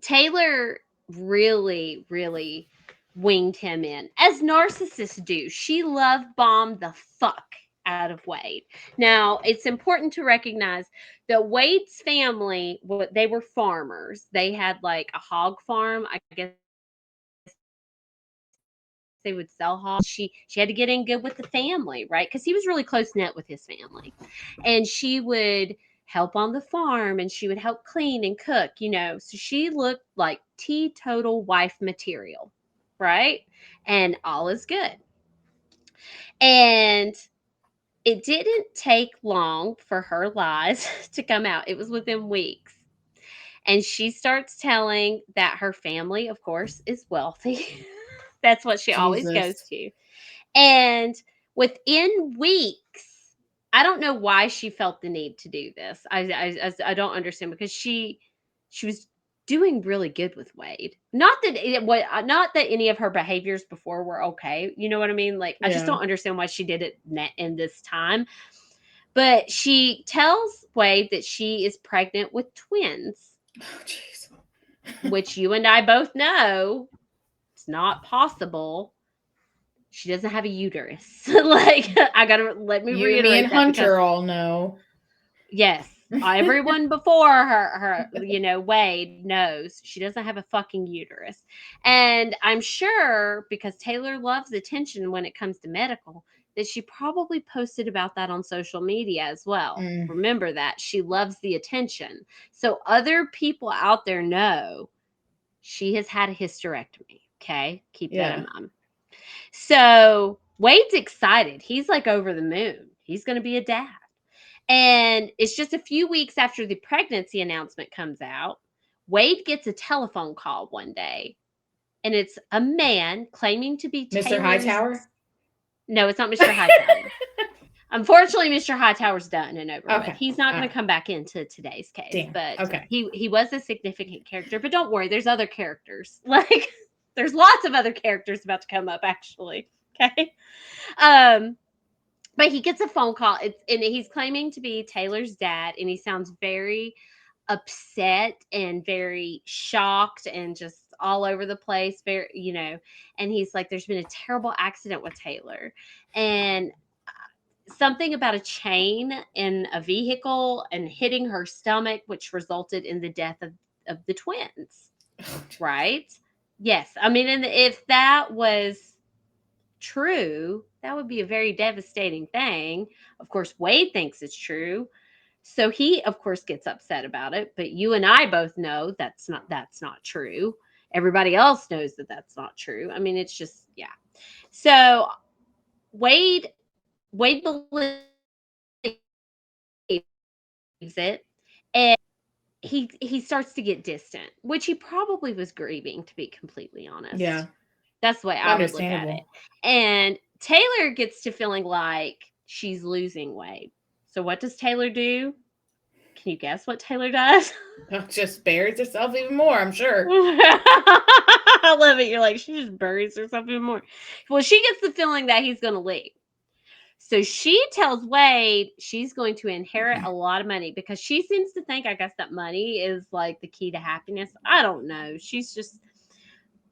Taylor really winged him in, as narcissists do. She love bombed the fuck out of Wade. Now, it's important to recognize that Wade's family, they were farmers. They had like a hog farm. I guess they would sell hogs. She had to get in good with the family, right? Because he was really close knit with his family, and she would help on the farm and she would help clean and cook. So she looked like teetotal wife material, right? And all is good. And it didn't take long for her lies to come out. It was within weeks. And she starts telling that her family, of course, is wealthy. That's what she always goes to. And within weeks, I don't know why she felt the need to do this. I don't understand, because she was doing really good with Wade. Not that any of her behaviors before were okay. You know what I mean? Like, I just don't understand why she did it in this time. But she tells Wade that she is pregnant with twins. Oh, jeez. Which you and I both know it's not possible. She doesn't have a uterus. Like, let me reiterate me and that, Hunter all know. Yes, everyone before her, Wade knows she doesn't have a fucking uterus. And I'm sure, because Taylor loves attention when it comes to medical, that she probably posted about that on social media as well. Remember that. She loves the attention. So other people out there know she has had a hysterectomy. Okay? Keep that in mind. So Wade's excited. He's like over the moon. He's going to be a dad. And it's just a few weeks after the pregnancy announcement comes out, Wade gets a telephone call one day, and it's a man claiming to be Mr. Hightower? No, it's not Mr. Hightower. Unfortunately, Mr. Hightower's done and over with. Okay. He's not All going right. to come back into today's case, Damn. but Okay. he was a significant character. But don't worry, there's other characters. Like there's lots of other characters about to come up actually. Okay. Um but he gets a phone call. And he's claiming to be Taylor's dad, and he sounds very upset and very shocked and just all over the place. Very, and he's like, "There's been a terrible accident with Taylor, and something about a chain in a vehicle and hitting her stomach, which resulted in the death of the twins." Right? Yes. I mean, and if that was true, that would be a very devastating thing. Of course, Wade thinks it's true. So he of course gets upset about it, but you and I both know that's not true. Everybody else knows that that's not true. I mean, it's just yeah. So Wade Wade believes it, and he starts to get distant, which he probably was grieving, to be completely honest. Yeah. That's the way I would look at it. Understandable. And Taylor gets to feeling like she's losing Wade. So what does Taylor do? Can you guess what Taylor does? Just buries herself even more, I'm sure. I love it. You're like, she just buries herself even more. Well, she gets the feeling that he's going to leave. So she tells Wade she's going to inherit a lot of money because she seems to think, I guess, that money is like the key to happiness. I don't know. She's just,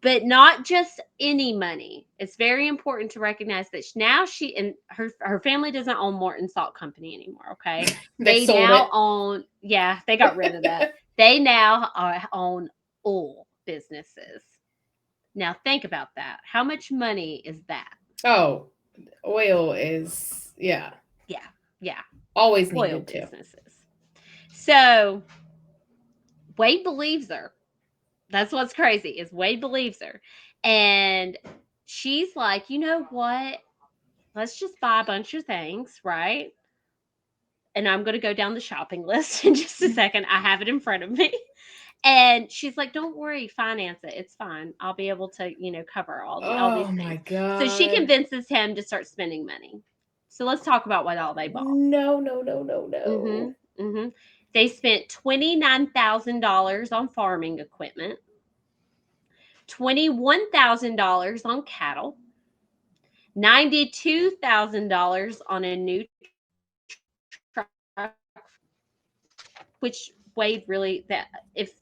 but not just any money. It's very important to recognize that now she and her family doesn't own Morton Salt Company anymore. Okay, They they sold now it. own. Yeah, they got rid of that. They now own oil businesses. Now think about that. How much money is that? Oh, oil is, yeah, Yeah, yeah, always oil needed to. businesses. So Wade believes her. That's what's crazy is Wade believes her, and she's like, you know what? Let's just buy a bunch of things, right? And I'm going to go down the shopping list in just a second. I have it in front of me. And she's like, don't worry, finance it. It's fine. I'll be able to, cover all these Oh my things. So she God. convinces him to start spending money. So let's talk about what all they bought. No, no, no, no, no. Mm-hmm. Mm-hmm. They spent $29,000 on farming equipment, $21,000 on cattle, $92,000 on a new truck, which Wade really that if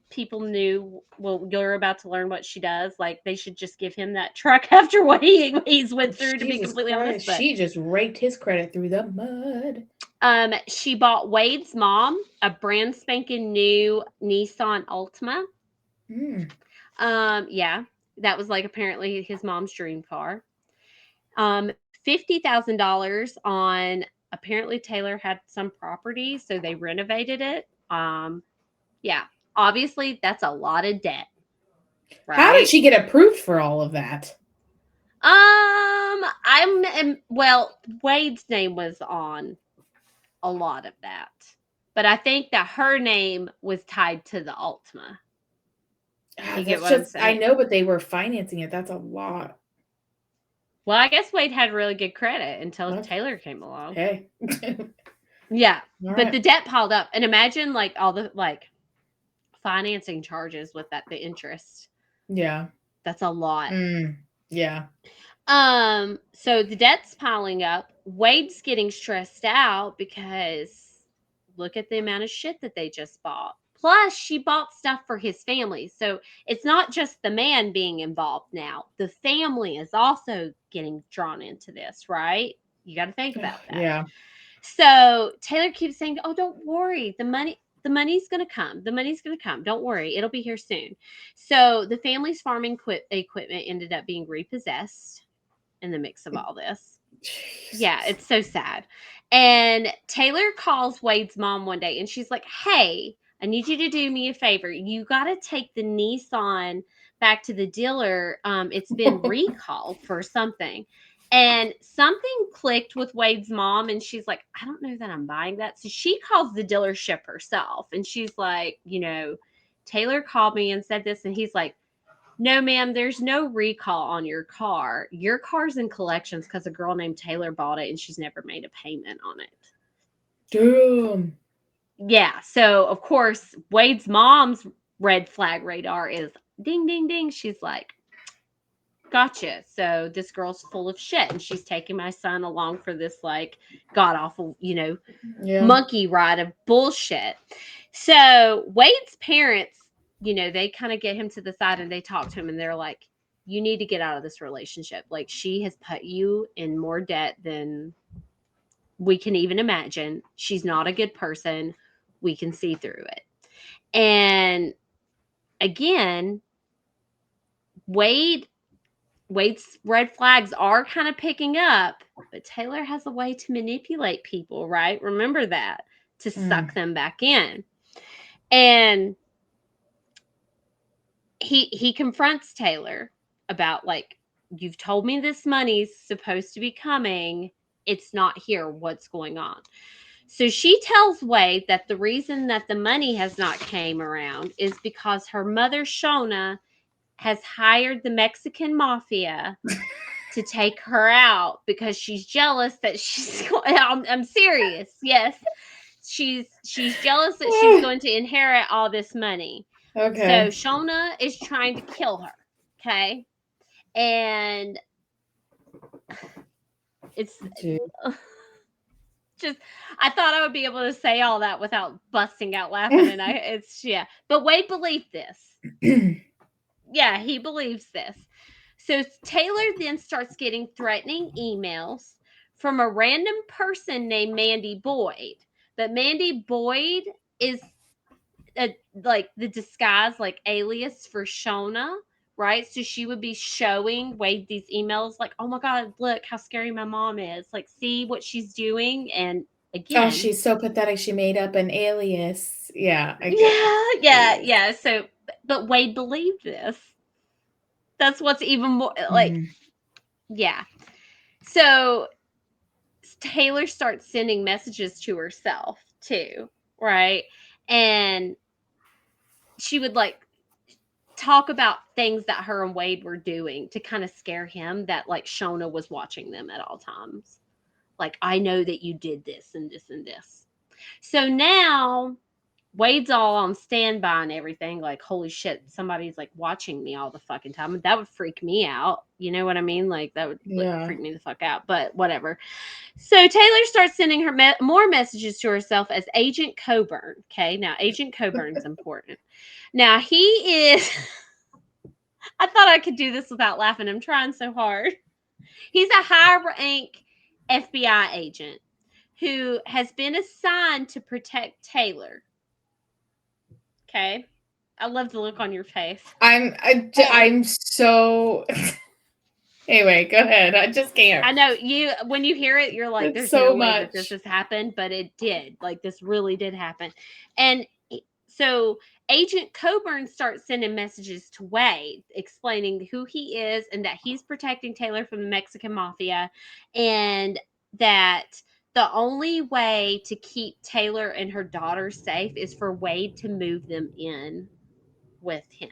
people knew, well, you're about to learn what she does, like they should just give him that truck after what he's went through, to be Jesus completely honest. Christ. But She just raked his credit through the mud. she bought Wade's mom a brand spanking new Nissan Altima. Mm. Yeah, that was like apparently his mom's dream car. $50,000 on, apparently Taylor had some property, so they renovated it. Yeah, obviously that's a lot of debt, How did right? she get approved for all of that? Well, Wade's name was on a lot of that, but I think that her name was tied to the Ultima. Ah, You get that's what I'm just, I saying? know, but they were financing it. That's a lot. Well, I guess Wade had really good credit until Okay. Taylor came along. Hey. Yeah, All but the right. debt piled up, and imagine like all the like financing charges with that, the interest. Yeah. That's a lot. Mm. Yeah. So the debt's piling up. Wade's getting stressed out because look at the amount of shit that they just bought. Plus, she bought stuff for his family. So it's not just the man being involved now. The family is also getting drawn into this, right? You got to think about that. Yeah. So Taylor keeps saying, "Oh, don't worry. The money's going to come. The money's going to come. Don't worry. It'll be here soon." So the family's farming equipment ended up being repossessed in the mix of all this. Yeah, Jesus. it's so sad. And Taylor calls Wade's mom one day and she's like, "Hey, I need you to do me a favor. You got to take the Nissan back to the dealer. It's been recalled for something." And something clicked with Wade's mom, and she's like, "I don't know that I'm buying that." So she calls the dealership herself, and she's like, Taylor called me and said this, and he's like, No, ma'am, there's no recall on your car. Your car's in collections because a girl named Taylor bought it and she's never made a payment on it. Damn. Yeah. So, of course, Wade's mom's red flag radar is ding, ding, ding. She's like, gotcha. So this girl's full of shit and she's taking my son along for this like god awful, Yeah. monkey ride of bullshit. So Wade's parents, they kind of get him to the side and they talk to him and they're like, you need to get out of this relationship. Like she has put you in more debt than we can even imagine. She's not a good person. We can see through it. And again, Wade Wade's red flags are kind of picking up, but Taylor has a way to manipulate people, right? Remember that, to Mm. suck them back in. And he confronts Taylor about like, you've told me this money's supposed to be coming. It's not here. What's going on? So she tells Wade that the reason that the money has not came around is because her mother Shona has hired the Mexican mafia to take her out because she's jealous that she's I'm serious. Yes. She's jealous that she's going to inherit all this money. So Okay. Shona is trying to kill her. Okay? And it's Dude. just I thought I would be able to say all that without busting out laughing and it's yeah. But Wade believed this. Yeah, he believes this. So Taylor then starts getting threatening emails from a random person named Mandy Boyd. But Mandy Boyd is like the disguise, like alias for Shona, right? So she would be showing Wade these emails, like, "Oh my God, look how scary my mom is! Like, see what she's doing." And Oh, again, she's so pathetic. She made up an alias. Yeah, I get yeah, yeah, alias. yeah. So, but Wade believed this. That's what's even more like, Mm. yeah. So Taylor starts sending messages to herself too, right? And she would like talk about things that her and Wade were doing to kind of scare him that like Shona was watching them at all times. Like, I know that you did this and this and this. So now Wade's all on standby and everything. Like, holy shit, somebody's like watching me all the fucking time. That would freak me out. You know what I mean? Like, that would like, Yeah. freak me the fuck out. But whatever. So Taylor starts sending her more messages to herself as Agent Coburn. Okay, now Agent Coburn's important. Now he is. I thought I could do this without laughing. I'm trying so hard. He's a high rank FBI agent who has been assigned to protect Taylor. Okay, I love the look on your face. I'm so anyway, go ahead. I just can't. I know you when you hear it, you're like, It's there's no so way that this much. has happened, but it did. Like this really did happen. And so Agent Coburn starts sending messages to Wade explaining who he is and that he's protecting Taylor from the Mexican mafia and that the only way to keep Taylor and her daughter safe is for Wade to move them in with him.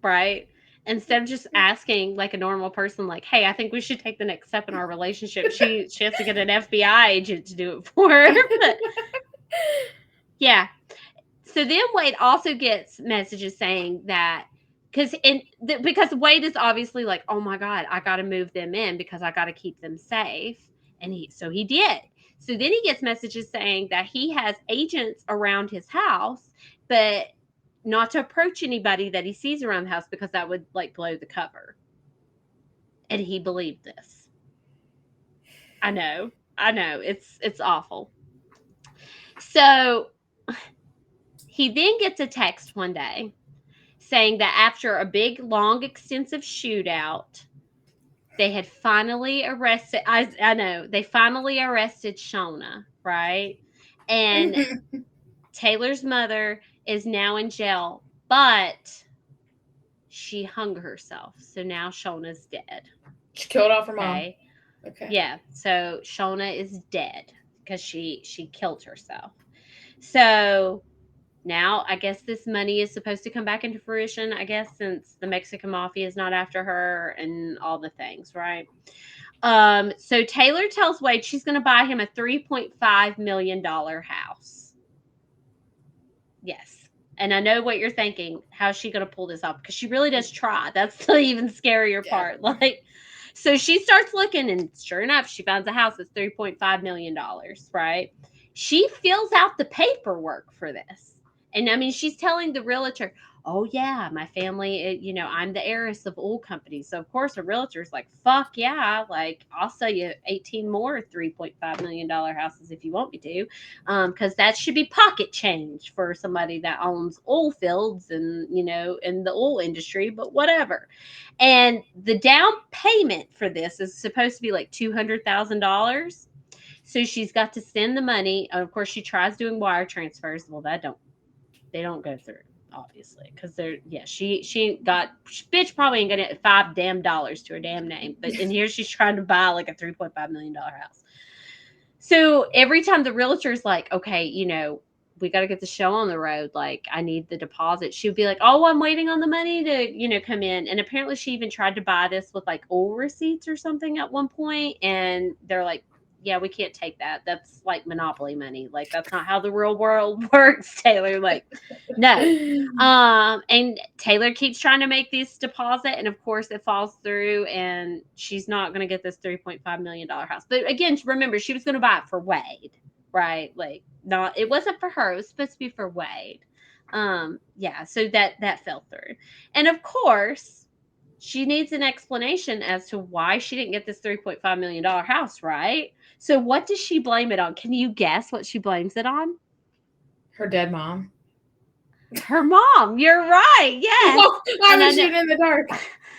Right? Instead of just asking like a normal person, like, "Hey, I think we should take the next step in our relationship." She has to get an FBI agent to do it for her. But yeah. So then Wade also gets messages saying that because Wade is obviously like, "Oh my God, I got to move them in because I got to keep them safe," and he did. So then he gets messages saying that he has agents around his house, but not to approach anybody that he sees around the house because that would like blow the cover. And he believed this. I know. I know. It's awful. So he then gets a text one day saying that after a big, long, extensive shootout, they had finally arrested. I know they finally arrested Shona, right? And Taylor's mother is now in jail, but she hung herself. So now Shona's dead. She killed off her mom. Okay. Okay. Yeah. So Shona is dead because she killed herself. So Now, I guess this money is supposed to come back into fruition, I guess, since the Mexican mafia is not after her and all the things, right? So Taylor tells Wade she's going to buy him a $3.5 million house. Yes. And I know what you're thinking. How's she going to pull this off? Because she really does try. That's the even scarier Yeah. part. Like, so she starts looking, and sure enough, she finds a house that's $3.5 million, right? She fills out the paperwork for this. And I mean, she's telling the realtor, oh, yeah, my family, I'm the heiress of oil companies. So, of course, a realtor's like, fuck yeah, like, I'll sell you 18 more $3.5 million houses if you want me to, because that should be pocket change for somebody that owns oil fields and, in the oil industry, but whatever. And the down payment for this is supposed to be like $200,000. So she's got to send the money. Of course, she tries doing wire transfers. Well, they don't go through, obviously, because she ain't got, bitch probably ain't gonna $5 to her damn name. But in here she's trying to buy like a $3.5 million house. So every time the realtor's like, okay, we got to get the show on the road. Like, I need the deposit. She would be like, oh, I'm waiting on the money to, come in. And apparently she even tried to buy this with like oil receipts or something at one point. And they're like, yeah, we can't take that. That's like monopoly money. Like, that's not how the real world works, Taylor. Like, no. And Taylor keeps trying to make this deposit, and of course it falls through, and she's not going to get this $3.5 million house. But again, remember, she was going to buy it for Wade, right? Like, not, it wasn't for her, it was supposed to be for Wade. Yeah, so that fell through. And of course, she needs an explanation as to why she didn't get this $3.5 million house, right? So what does she blame it on? Can you guess what she blames it on? Her dead mom. Her mom. You're right. Yes. I And I was know. shooting in the dark.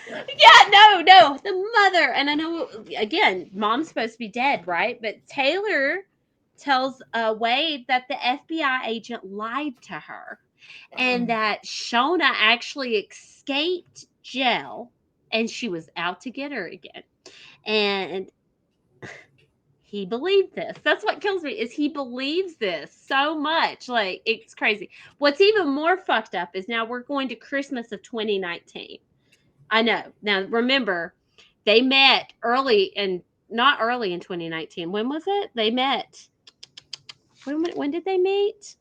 Yeah, no, the mother. And I know, again, mom's supposed to be dead, right? But Taylor tells Wade that the FBI agent lied to her, and that Shona actually escaped jail and she was out to get her again. And he believed this. That's what kills me, is he believes this so much. Like, it's crazy. What's even more fucked up is now we're going to Christmas of 2019. I know. Now remember, they met not early in 2019. When was it? They met. When did they meet?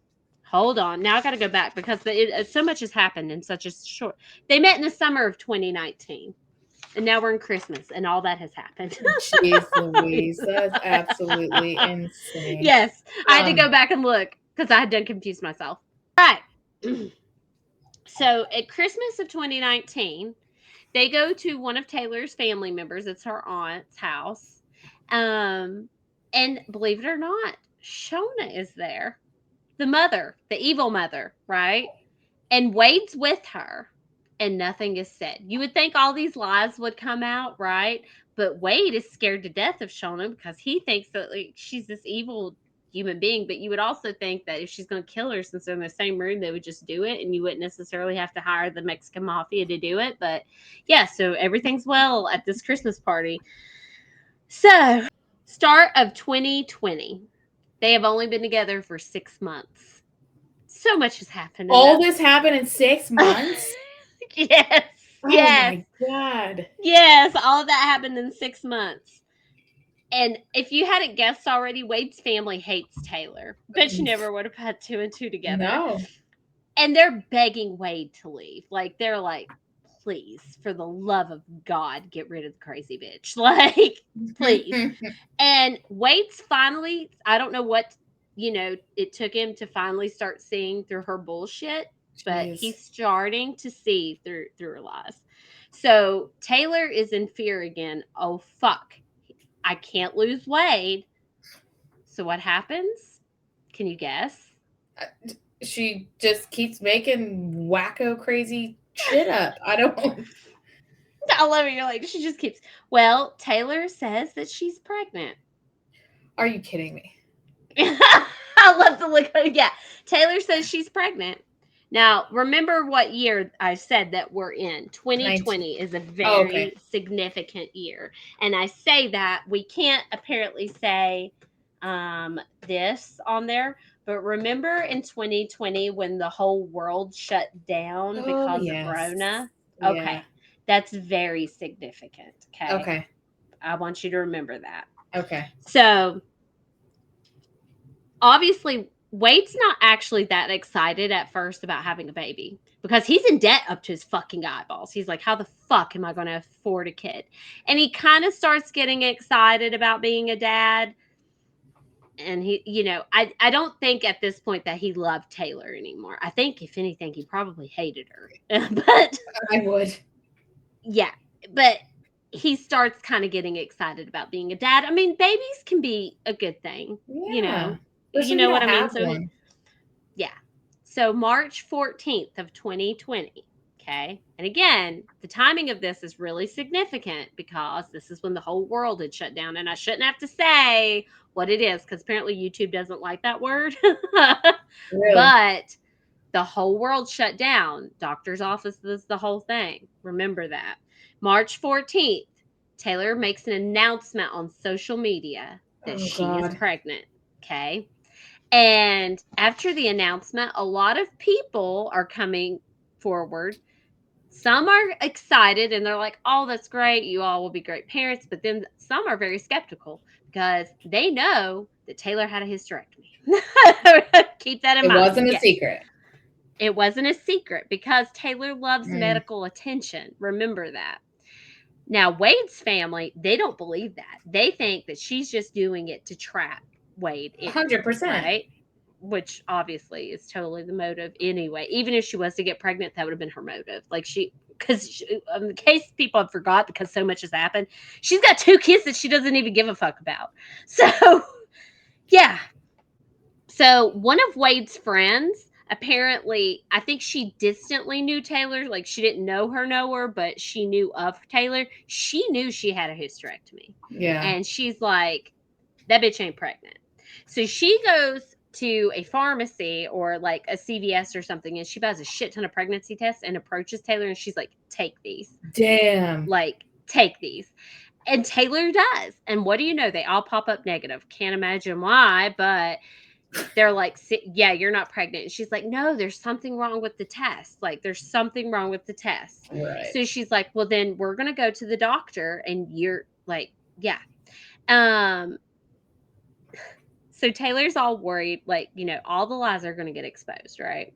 Hold on. Now I got to go back because so much has happened in such a short. They met in the summer of 2019. And now we're in Christmas, and all that has happened. Jeez Louise, that's absolutely insane. Yes, I had to go back and look because I had done confused myself. All right. So at Christmas of 2019, they go to one of Taylor's family members. It's her aunt's house. And believe it or not, Shona is there. The mother, the evil mother, right? And Wade's with her, and nothing is said. You would think all these lies would come out, right? But Wade is scared to death of Shona because he thinks that, like, she's this evil human being. But you would also think that if she's going to kill her, since they're in the same room, they would just do it, and you wouldn't necessarily have to hire the Mexican mafia to do it. But yeah, so everything's well at this Christmas party. So, start of 2020. They have only been together for 6 months. So much has happened in All that. this happened in 6 months? Yes. Oh Yes. my God. Yes. All of that happened in 6 months. And if you hadn't guessed already, Wade's family hates Taylor. Bet you never would have put two and two together. No. And they're begging Wade to leave. Like, they're like, please, for the love of God, get rid of the crazy bitch. Like, please. And Wade's finally, I don't know what, it took him to finally start seeing through her bullshit, but Jeez. he's starting to see through her lies. So Taylor is in fear again. Oh, fuck. I can't lose Wade. So what happens? Can you guess? She just keeps making wacko crazy shit up. I don't. I love it. You're like, she just keeps. Well, Taylor says that she's pregnant. Are you kidding me? I love the look. Yeah. Taylor says she's pregnant. Now, remember what year I said that we're in. 2020 is a very significant year. And I say that we can't apparently say this on there, But remember in 2020 when the whole world shut down Oh, because of yes. Rona? Yeah. Okay. That's very significant. Okay. Okay. I want you to remember that. Okay. So obviously, Wade's not actually that excited at first about having a baby because he's in debt up to his fucking eyeballs. He's like, how the fuck am I going to afford a kid? And he kind of starts getting excited about being a dad. And he, I don't think at this point that he loved Taylor anymore. I think, if anything, he probably hated her. But I would. yeah, but he starts kind of getting excited about being a dad. I mean, babies can be a good thing, you Yeah. know. You Especially if you know what don't I mean? have So one. yeah. So March 14th of 2020. Okay. And again, the timing of this is really significant because this is when the whole world had shut down. And I shouldn't have to say what it is because apparently YouTube doesn't like that word. Really. But the whole world shut down. Doctor's offices, the whole thing. Remember that. March 14th, Taylor makes an announcement on social media that Oh, she is God. pregnant. Okay. And after the announcement, a lot of people are coming forward. Some are excited and they're like, oh, that's great. You all will be great parents. But then some are very skeptical because they know that Taylor had a hysterectomy. Keep that in It mind. wasn't a Yes. secret. It wasn't a secret because Taylor loves Mm. medical attention. Remember that. Now, Wade's family, they don't believe that. They think that she's just doing it to trap Wade in, 100%. right? Which obviously is totally the motive anyway. Even if she was to get pregnant, that would have been her motive. Like because in case people have forgot, because so much has happened, she's got 2 kids that she doesn't even give a fuck about. So, yeah. So one of Wade's friends, apparently, I think she distantly knew Taylor. Like she didn't know her, but she knew of Taylor. She knew she had a hysterectomy. Yeah. And she's like, that bitch ain't pregnant. So she goes to a pharmacy or like a CVS or something and she buys a shit ton of pregnancy tests and approaches Taylor and she's like, take these. Damn. Like, take these. And Taylor does. And what do you know? They all pop up negative. Can't imagine why, but they're like, yeah, you're not pregnant. And she's like, no, there's something wrong with the test. Like, there's something wrong with the test. Right. So she's like, well, then we're going to go to the doctor and you're like, yeah. Um, so Taylor's all worried, like, all the lies are going to get exposed, right?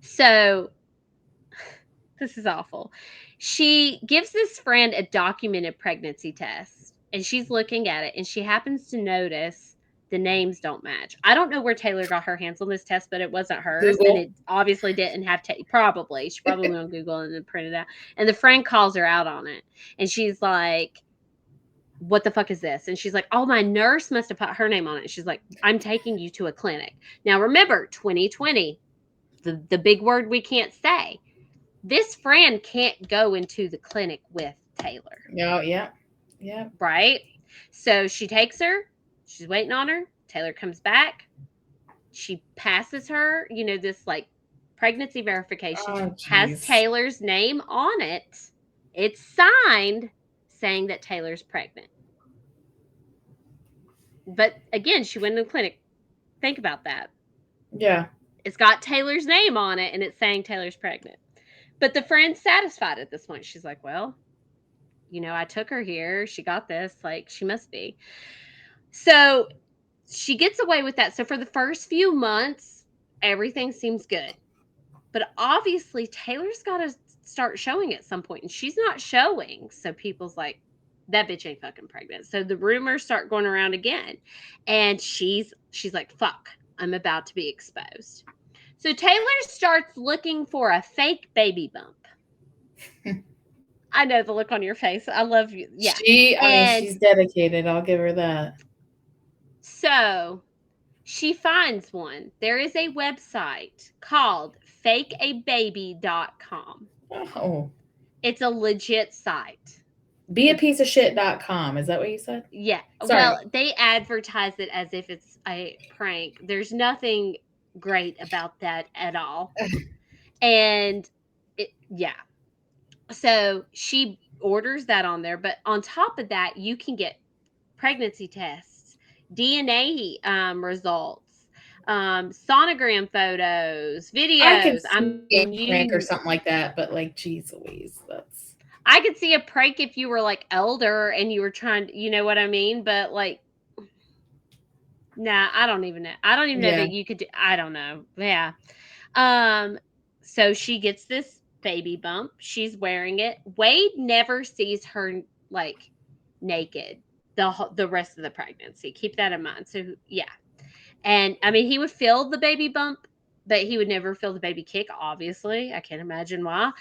So this is awful. She gives this friend a documented pregnancy test and she's looking at it and she happens to notice the names don't match. I don't know where Taylor got her hands on this test, but it wasn't hers and Google. it obviously didn't have probably. She probably went on Google and then printed it out. And the friend calls her out on it and she's like, what the fuck is this? And she's like, oh, my nurse must have put her name on it. She's like, I'm taking you to a clinic. Now remember, 2020, the big word we can't say. This friend can't go into the clinic with Taylor. Oh, yeah. Yeah. Right? So she takes her, she's waiting on her. Taylor comes back. She passes her, this like pregnancy verification, Oh, has jeez. Taylor's name on it. It's signed saying that Taylor's pregnant. But again, she went to the clinic. Think about that. Yeah. It's got Taylor's name on it and it's saying Taylor's pregnant. But the friend's satisfied at this point. She's like, well, I took her here. She got this. Like, she must be. So she gets away with that. So for the first few months, everything seems good. But obviously, Taylor's got to start showing at some point, and she's not showing. So people's like, that bitch ain't fucking pregnant. So the rumors start going around again, and she's like, fuck, I'm about to be exposed. So Taylor starts looking for a fake baby bump. I know the look on your face. I love you. Yeah. And She's dedicated. I'll give her that. so she finds one. There is a website called fakeababy.com. Oh. It's a legit site. Beapieceofshit.com. Is that what you said? Yeah. Sorry. Well, they advertise it as if it's a prank. There's nothing great about that at all. And yeah. So she orders that on there. But on top of that, you can get pregnancy tests, DNA results. sonogram photos, I could videos. I see mean, a you prank or something like that, but like, geez Louise, that's I could see a prank if you were like elder and you were trying to, you know what I mean? But like, nah, I don't even know. I don't even know yeah. that you could do, I don't know. Yeah. Um, so she gets this baby bump. She's wearing it. Wade never sees her like naked the rest of the pregnancy. Keep that in mind. So yeah. And I mean, he would feel the baby bump, but he would never feel the baby kick, obviously. I can't imagine why.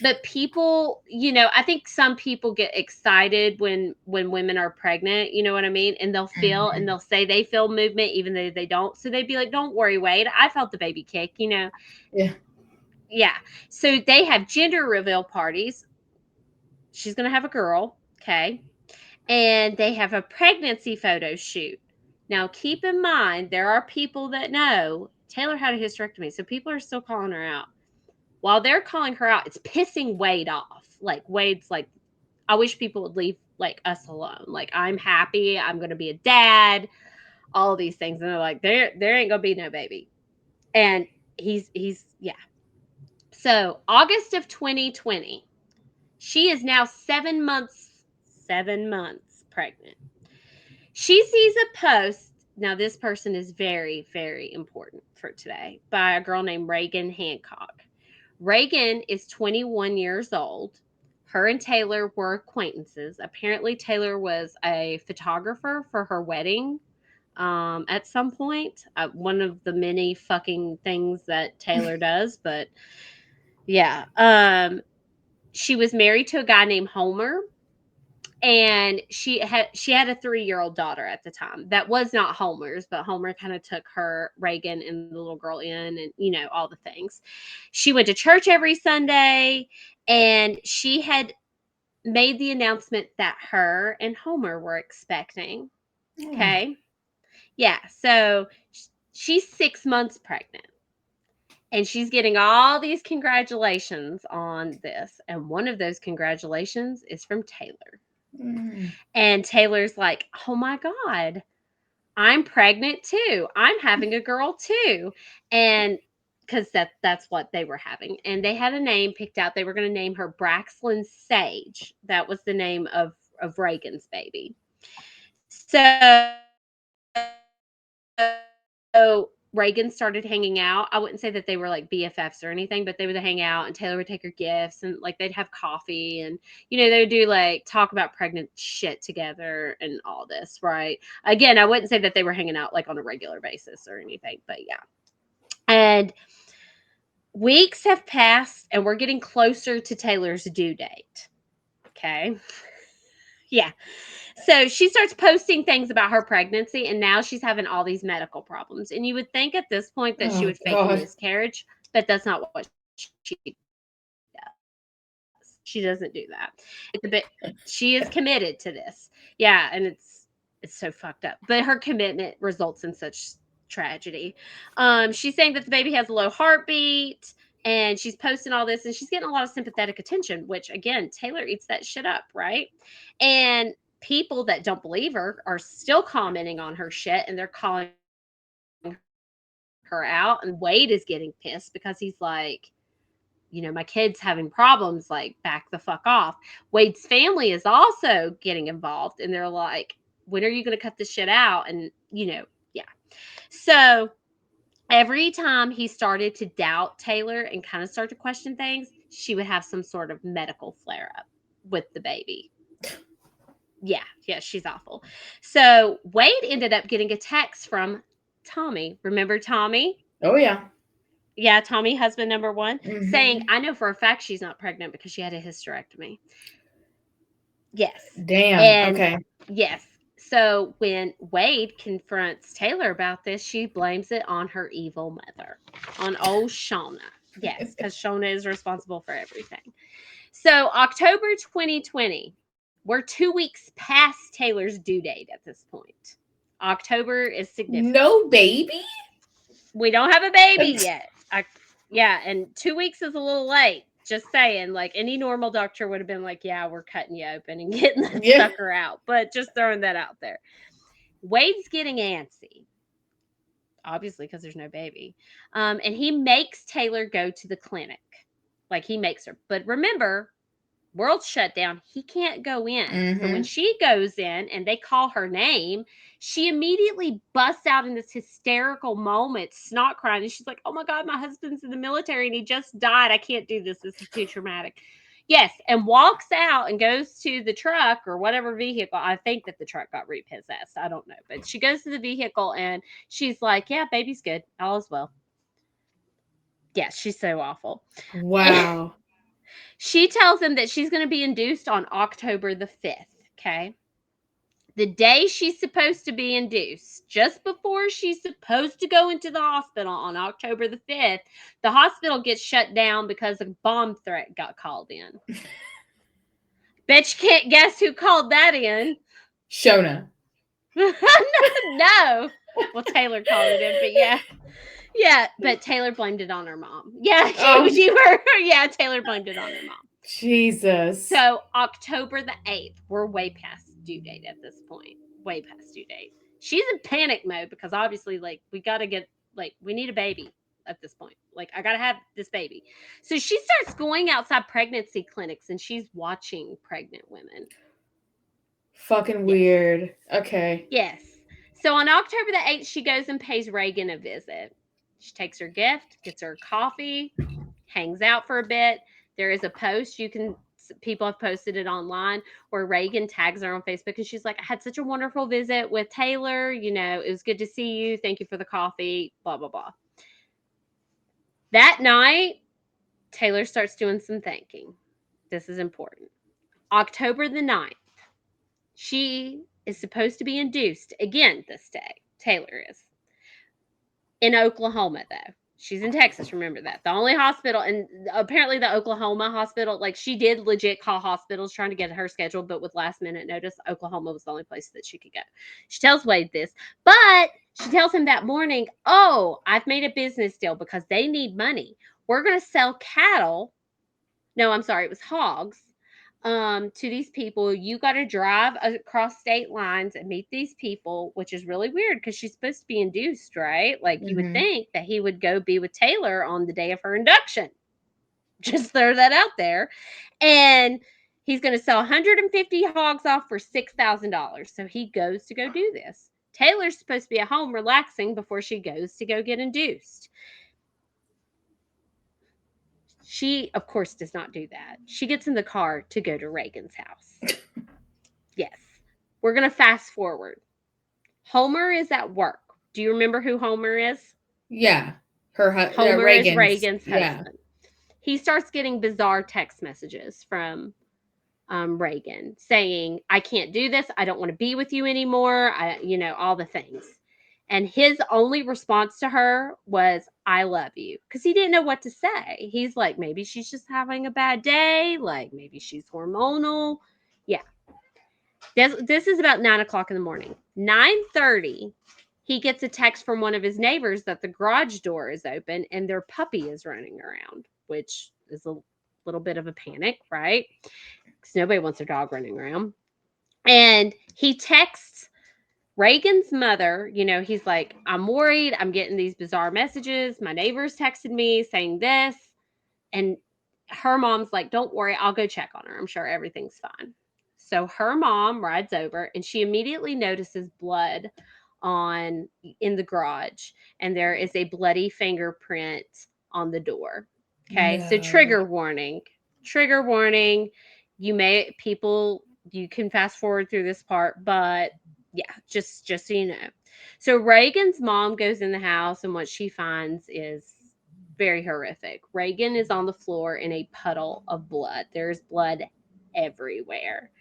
But people, I think some people get excited when women are pregnant, you know what I mean? And they'll feel and Mhm. they'll say they feel movement even though they don't. So they'd be like, "Don't worry, Wade. I felt the baby kick." Yeah. Yeah. So they have gender reveal parties. She's going to have a girl, okay? And they have a pregnancy photo shoot. Now, keep in mind, there are people that know Taylor had a hysterectomy, so people are still calling her out. While they're calling her out, it's pissing Wade off. Like, Wade's like, I wish people would leave like us alone. Like, I'm happy, I'm gonna be a dad, all these things. And they're like, there ain't gonna be no baby. And he's yeah. So August of 2020, she is now 7 months pregnant. She sees a post. Now, this person is very, very important for today by a girl named Reagan Hancock. Reagan is 21 years old. Her and Taylor were acquaintances. Apparently, Taylor was a photographer for her wedding at some point. One of the many fucking things that Taylor does, but yeah. She was married to a guy named Homer, and she had a 3-year-old daughter at the time that was not Homer's, but Homer kind of took her, Reagan, and the little girl in, and all the things. She went to church every Sunday, and she had made the announcement that her and Homer were expecting. Oh. Okay. Yeah, so she's 6 months pregnant, and she's getting all these congratulations on this, and one of those congratulations is from Taylor. Mm. And Taylor's like, "Oh my God, I'm pregnant too. I'm having a girl too." And because that's what they were having. And they had a name picked out. They were going to name her Braxlin Sage. That was the name of Reagan's baby. So Reagan started hanging out. I wouldn't say that they were like BFFs or anything, but they would hang out, and Taylor would take her gifts, and like they'd have coffee, and they would do like talk about pregnant shit together and all this, right? Again, I wouldn't say that they were hanging out like on a regular basis or anything, but yeah. And weeks have passed, and we're getting closer to Taylor's due date. Okay. Yeah. So she starts posting things about her pregnancy, and now she's having all these medical problems. And you would think at this point that she Oh would fake a God. miscarriage, but that's not what she does. She doesn't do that. She is committed to this. Yeah, and it's so fucked up. But her commitment results in such tragedy. She's saying that the baby has a low heartbeat, and she's posting all this, and she's getting a lot of sympathetic attention, which again, Taylor eats that shit up, right? And people that don't believe her are still commenting on her shit, and they're calling her out. And Wade is getting pissed because he's like, my kid's having problems, like back the fuck off. Wade's family is also getting involved, and they're like, when are you going to cut this shit out? And yeah. So every time he started to doubt Taylor and kind of start to question things, she would have some sort of medical flare up with the baby. Yeah, she's awful. So Wade ended up getting a text from Tommy. Remember Tommy? Oh yeah. Yeah, Tommy, husband number one, saying, Hmm. "I know for a fact she's not pregnant because she had a hysterectomy." Yes. Damn. And Okay. yes. So when Wade confronts Taylor about this, she blames it on her evil mother, on old Shauna. Yes, because Shauna is responsible for everything. So October 2020, we're 2 weeks past Taylor's due date at this point. October is significant. No baby. We don't have a baby yet. Yeah, and 2 weeks is a little late. Just saying, like any normal doctor would have been like, "Yeah, we're cutting you open and getting that Yeah. sucker out." But just throwing that out there. Wade's getting antsy. obviously, because there's no baby. And he makes Taylor go to the clinic. Like, he makes her. But remember, world's shut down. He can't go in. So when Mm-hmm. she goes in and they call her name, she immediately busts out in this hysterical moment, snot crying. And she's like, oh my God, my husband's in the military and he just died. I can't do this. This is too traumatic. Yes. And walks out and goes to the truck or whatever vehicle. I think that the truck got repossessed. I don't know. But she goes to the vehicle and she's like, yeah, baby's good. All is well. Yeah, she's so awful. Wow. She tells him that she's going to be induced on October the 5th. Okay. The day she's supposed to be induced, just before she's supposed to go into the hospital on October the 5th, the hospital gets shut down because a bomb threat got called in. Bet you can't guess who called that in. Shona. No. Well, Taylor called it in, but yeah. Yeah, but Taylor blamed it on her mom. Yeah, Oh, yeah, Taylor blamed it on her mom. Jesus. So October the 8th, we're way past due date at this point. Way past due date. She's in panic mode because obviously, like, we gotta get, like, we need a baby at this point. Like, I gotta have this baby. So she starts going outside pregnancy clinics and she's watching pregnant women. Fucking Yes. weird. Okay. Yes. So on October the 8th, she goes and pays Reagan a visit. She takes her gift, gets her coffee, hangs out for a bit. There is a post people have posted it online where Reagan tags her on Facebook and she's like, I had such a wonderful visit with Taylor. You know, it was good to see you. Thank you for the coffee, blah, blah, blah. That night, Taylor starts doing some thinking. This is important. October the 9th, she is supposed to be induced again this day. Taylor is in Oklahoma, though. She's in Texas, remember that. The only hospital, and apparently the Oklahoma hospital, like, she did legit call hospitals trying to get her scheduled, but with last minute notice, Oklahoma was the only place that she could go. She tells Wade this, but she tells him that morning, oh, I've made a business deal because they need money. We're going to sell cattle. No, I'm sorry, it was hogs to these people. You got to drive across state lines and meet these people, which is really weird because she's supposed to be induced, right? Like, you would Mm-hmm. think that he would go be with Taylor on the day of her induction. Just throw that out there. And he's going to sell 150 hogs off for $6,000. So he goes to go do this. Taylor's supposed to be at home relaxing before she goes to go get induced. She, of course, does not do that. She gets in the car to go to Reagan's house. Yes. We're going to fast forward. Homer is at work. Do you remember who Homer is? Yeah. Homer is Reagan's. Reagan's Yeah. husband. He starts getting bizarre text messages from Reagan saying, I can't do this. I don't want to be with you anymore. All the things. And his only response to her was, I love you. Because he didn't know what to say. He's like, maybe she's just having a bad day. Like, maybe she's hormonal. Yeah. This is about 9 o'clock in the morning. 9:30, he gets a text from one of his neighbors that the garage door is open and their puppy is running around, which is a little bit of a panic, right? Because nobody wants their dog running around. And he texts Reagan's mother. He's like, I'm worried. I'm getting these bizarre messages. My neighbors texted me saying this. And her mom's like, don't worry, I'll go check on her. I'm sure everything's fine. So her mom rides over and she immediately notices blood in the garage, and there is a bloody fingerprint on the door. Okay, so No. trigger warning. Trigger warning. You can fast forward through this part, but yeah, just so you know. So Reagan's mom goes in the house and what she finds is very horrific. Reagan is on the floor in a puddle of blood. There's blood everywhere.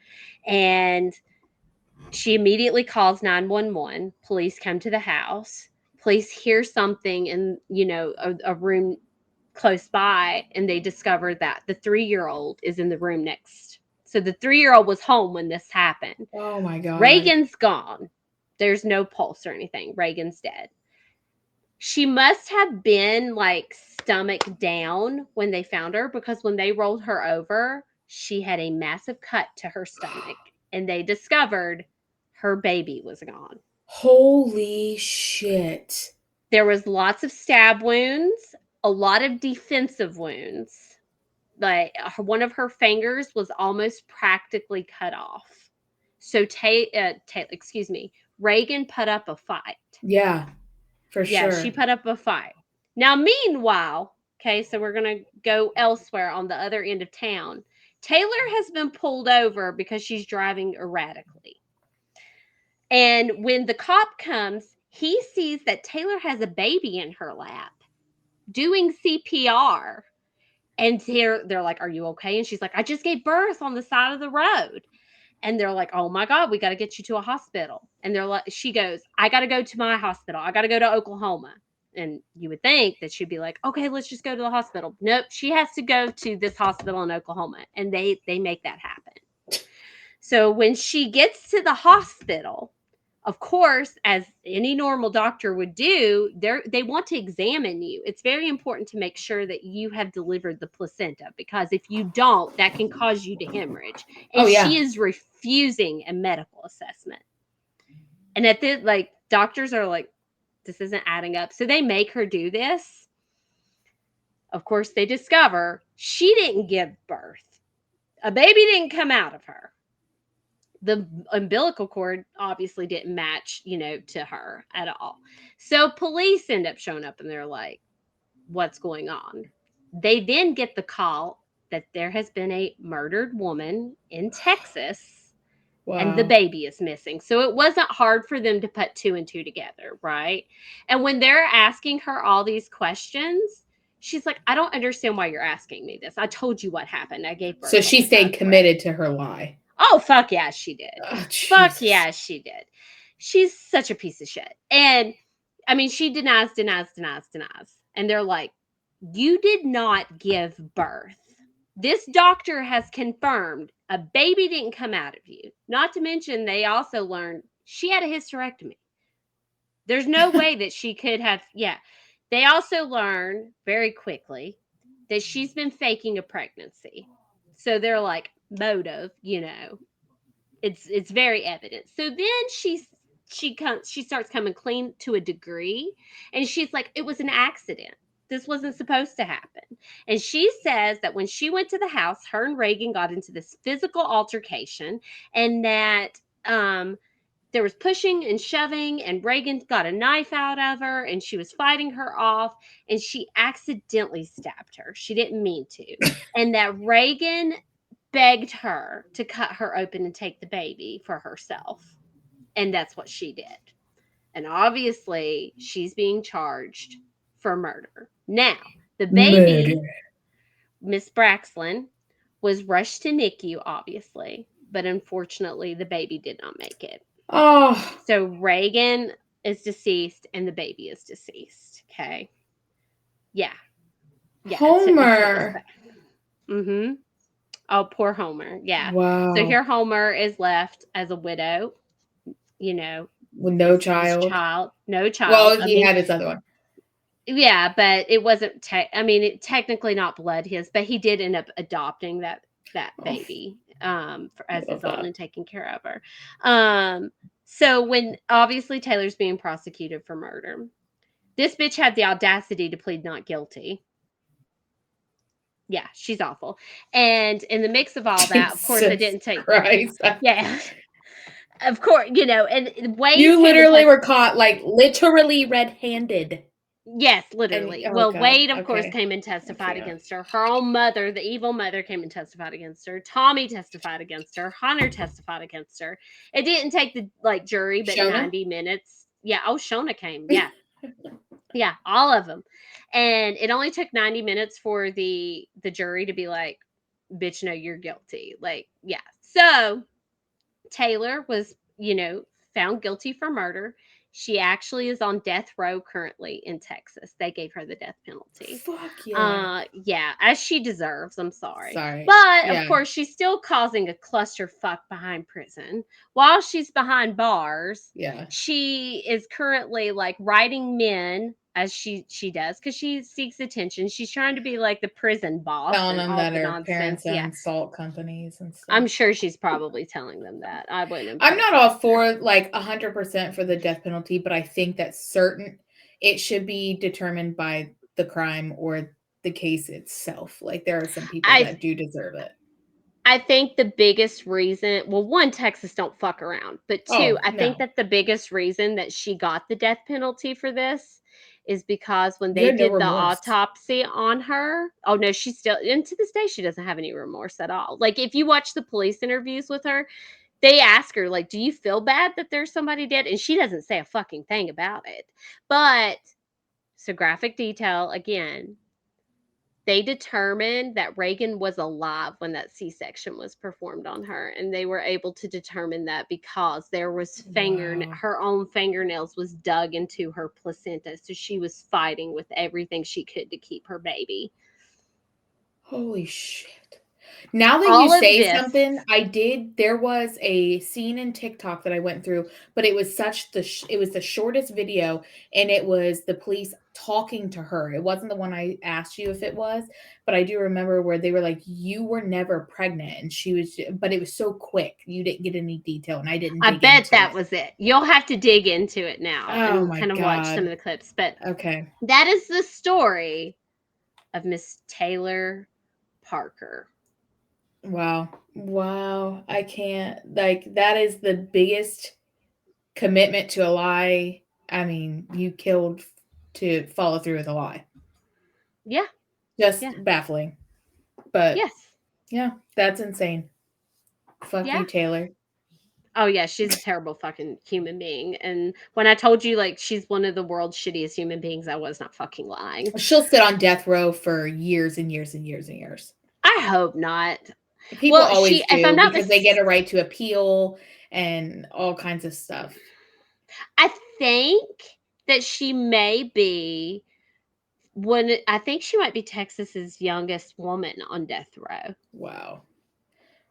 And she immediately calls 911. Police come to the house. Police hear something in, a room close by, and they discover that the 3-year-old is in the room next. So the 3-year-old was home when this happened. Oh my God. Reagan's gone. There's no pulse or anything. Reagan's dead. She must have been like stomach down when they found her, because when they rolled her over, she had a massive cut to her stomach and they discovered her baby was gone. Holy shit. There was lots of stab wounds, a lot of defensive wounds. Like one of her fingers was almost practically cut off. So excuse me, Reagan put up a fight. Yeah, for Yeah, sure. she put up a fight. Now, meanwhile, okay, so we're going to go elsewhere on the other end of town. Taylor has been pulled over because she's driving erratically. And when the cop comes, he sees that Taylor has a baby in her lap doing CPR. And they're like, "Are you okay?" And she's like, "I just gave birth on the side of the road." And they're like, "Oh my God, we got to get you to a hospital." And they're like, she goes, "I got to go to my hospital. I got to go to Oklahoma." And you would think that she'd be like, "Okay, let's just go to the hospital." Nope, she has to go to this hospital in Oklahoma, and they make that happen. So when she gets to the hospital, of course, as any normal doctor would do, they want to examine you. It's very important to make sure that you have delivered the placenta, because if you don't, that can cause you to hemorrhage. And Oh, yeah. she is refusing a medical assessment. And at the like doctors are like, this isn't adding up. So they make her do this. Of course, they discover she didn't give birth. A baby didn't come out of her. The umbilical cord obviously didn't match, to her at all. So police end up showing up and they're like, what's going on? They then get the call that there has been a murdered woman in Texas and the Wow. baby is missing. So it wasn't hard for them to put two and two together, right? And when they're asking her all these questions, she's like, "I don't understand why you're asking me this. I told you what happened. I gave birth So on she the side stayed of the road." committed to her lie. Oh, fuck yeah, she did. Oh, Fuck Jesus. yeah, she did. She's such a piece of shit. And I mean, she denies. And they're like, "You did not give birth. This doctor has confirmed a baby didn't come out of you." Not to mention, they also learned she had a hysterectomy. There's no way that she could have, yeah. They also learn very quickly that she's been faking a pregnancy. So they're like, motive, it's very evident. So then she starts coming clean to a degree, and she's like, "It was an accident. This wasn't supposed to happen." And she says that when she went to the house, her and Reagan got into this physical altercation, and that there was pushing and shoving, and Reagan got a knife out of her and she was fighting her off, and she accidentally stabbed her. She didn't mean to. And that Reagan begged her to cut her open and take the baby for herself. And that's what she did. And obviously, she's being charged for murder. Now, the Murder. baby, Miss Braxlin, was rushed to NICU, obviously, but unfortunately, the baby did not make it. Oh. So Reagan is deceased and the baby is deceased. Okay. Yeah. Yeah. It's really Homer. sad. Mm-hmm. Oh, poor Homer. Yeah. So Wow. here Homer is left as a widow, you know, With no his child. child, no child. Well, I he mean, had his other one. yeah, but it wasn't I mean, it technically not blood his, but he did end up adopting that Oh, baby as love his own that. and taking care of her. So when obviously Taylor's being prosecuted for murder, this bitch had the audacity to plead not guilty. Yeah, she's awful. And in the mix of all that, of course, I Jesus didn't take. Christ. Yeah, of course, and Wade You came and literally were caught, like, literally red-handed. Yes, And literally. oh Well, god, Wade, of course, okay. came and I testified can't. against her. Her own mother, the evil mother, came and testified against her. Tommy testified against her. Hunter testified against her. It didn't take the jury but Shona? 90 minutes. Yeah. Oh, Shona came. Yeah. Yeah. All of them. And it only took 90 minutes for the jury to be like, "Bitch, no, you're guilty." Like, yeah. So Taylor was, found guilty for murder. She actually is on death row currently in Texas. They gave her the death penalty. Fuck yeah. Yeah, as she deserves. I'm sorry. Sorry. But of Yeah. course, she's still causing a clusterfuck behind prison. While she's behind bars, Yeah. she is currently like writing men as she does, because she seeks attention. She's trying to be like the prison boss Telling and them all that the her nonsense. parents Yeah. own salt companies and stuff. I'm sure she's probably telling them that. I wouldn't I'm put it not all past her. for, like, 100% for the death penalty, but I think that it should be determined by the crime or the case itself. Like, there are some people I that do deserve it. I think the biggest reason, well, one, Texas don't fuck around, but two, Oh, I think no. that the biggest reason that she got the death penalty for this is because when You they had no did the remorse. autopsy on her, oh no, she still, and to this day, she doesn't have any remorse at all. Like, if you watch the police interviews with her, they ask her, like, do you feel bad that there's somebody dead? And she doesn't say a fucking thing about it. But, so graphic detail again, they determined that Reagan was alive when that C-section was performed on her, and they were able to determine that because there was Wow. her own fingernails was dug into her placenta, so she was fighting with everything she could to keep her baby. Holy shit. Now that you All of say this, something, there was a scene in TikTok that I went through, but it was it was the shortest video, and it was the police talking to her. It wasn't the one I asked you if it was, but I do remember where they were like, "You were never pregnant," and she was, but it was so quick. You didn't get any detail, and I didn't I dig bet into that it. was it. You'll have to dig into it now Oh and my kind of watch some of god. the clips, but Okay. that is the story of Miss Taylor Parker. Wow. Wow. I can't, like, that is the biggest commitment to a lie. I mean, you killed to follow through with a lie. Yeah, Just yeah, baffling. But yes, yeah, that's insane. Fuck yeah. you, Taylor. Oh yeah, she's a terrible fucking human being. And when I told you like she's one of the world's shittiest human beings, I was not fucking lying. She'll sit on death row for years and years and years and years. I hope not. People Well, she, always if I'm do not because they get mis- a right to appeal and all kinds of stuff. I think that she may be I think she might be Texas's youngest woman on death row. Wow.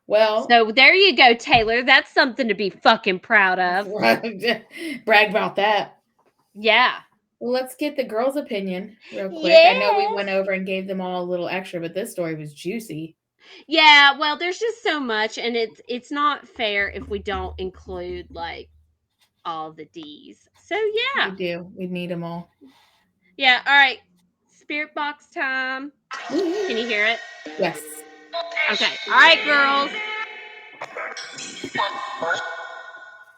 Well, So there you go, Taylor. That's something to be fucking proud of. brag about that. Yeah. Well, let's get the girls' opinion real quick. I know we Yes. went over and gave them all a little extra, but this story was juicy. Yeah, well, there's just so much, and it's not fair if we don't include like all the D's. So We yeah. do. We need them all. Yeah, all right. Spirit box time. Can you hear it? Yes. Okay. All right, girls.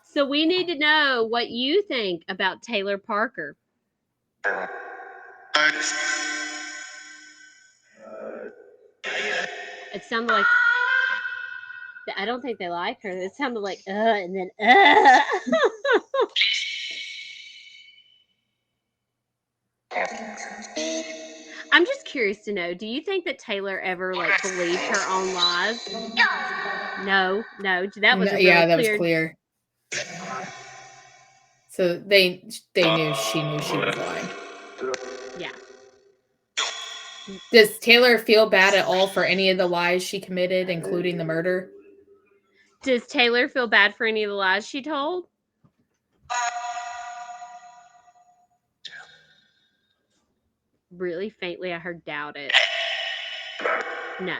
So we need to know what you think about Taylor Parker. It sounded like I don't think they like her. It sounded like and then I'm just curious to know, do you think that Taylor ever like believed her own lies? No, no. That was No, a yeah, really that was clear. clear. So they knew she was lying. Yeah. Does Taylor feel bad at all for any of the lies she committed, including the murder? Does Taylor feel bad for any of the lies she told? Really faintly, I heard doubt it. No.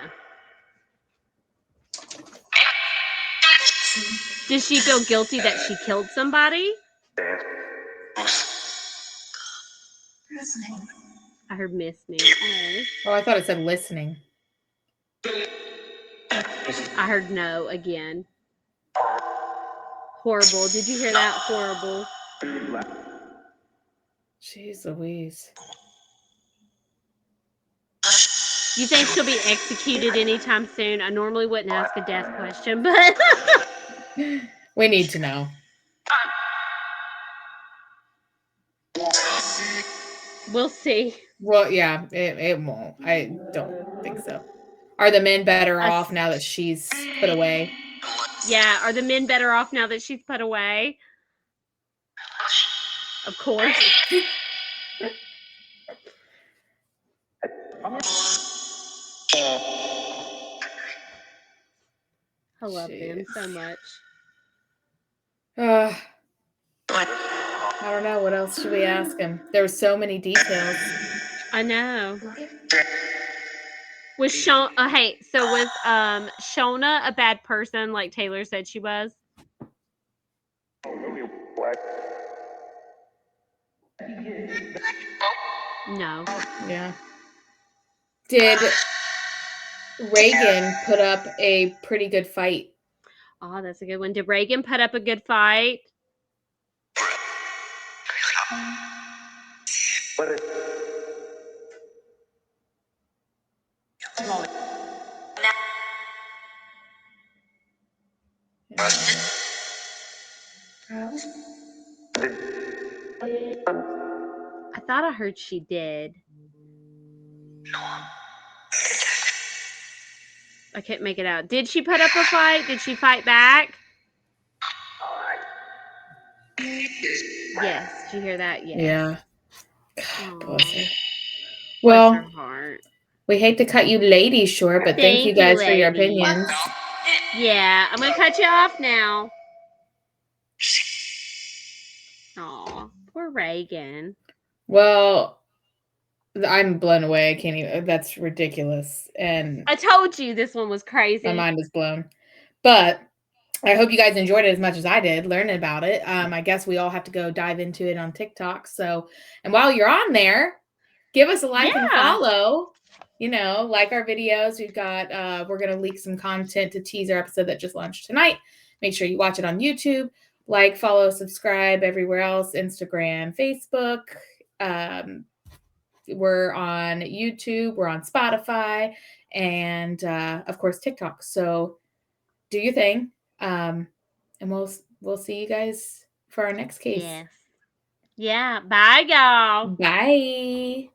Does she feel guilty that she killed somebody? I heard miss me. Oh, I thought it said listening. I heard no again. Horrible. Did you hear that? Horrible. Jeez Louise. You think she'll be executed anytime soon? I normally wouldn't ask a death question, but We need to know. we'll see. Well, yeah, it won't. I don't think so. Are the men better Us. off now that she's put away? Yeah, are the men better off now that she's put away? Of course. I love them so much. I don't know. What else should we ask him? There were so many details. I know. Was was Shona a bad person like Taylor said she was? No. Yeah. Did Reagan put up a pretty good fight? Oh, that's a good one. Did Reagan put up a good fight? I thought I heard she did. I couldn't make it out. Did she put up a fight? Did she fight back? Yes. Did you hear that? Yes. Yeah. Aw, Bless her. bless Well, her heart. we hate to cut you ladies short, but thank you guys for your ladies. opinions. Yeah, I'm gonna cut you off now. Aw, poor Reagan. Well, I'm blown away. I can't even. That's ridiculous. And I told you this one was crazy. my mind is blown. But I hope you guys enjoyed it as much as I did learning about it. I guess we all have to go dive into it on TikTok. So, and while you're on there, give us a like and follow. You know, like our videos. We've got, we're going to leak some content to tease our episode that just launched tonight. Make sure you watch it on YouTube. Like, follow, subscribe everywhere else, Instagram, Facebook. We're on YouTube. We're on Spotify. And, of course, TikTok. So do your thing. And we'll see you guys for our next case. Yes. Yeah. Bye, y'all. Bye.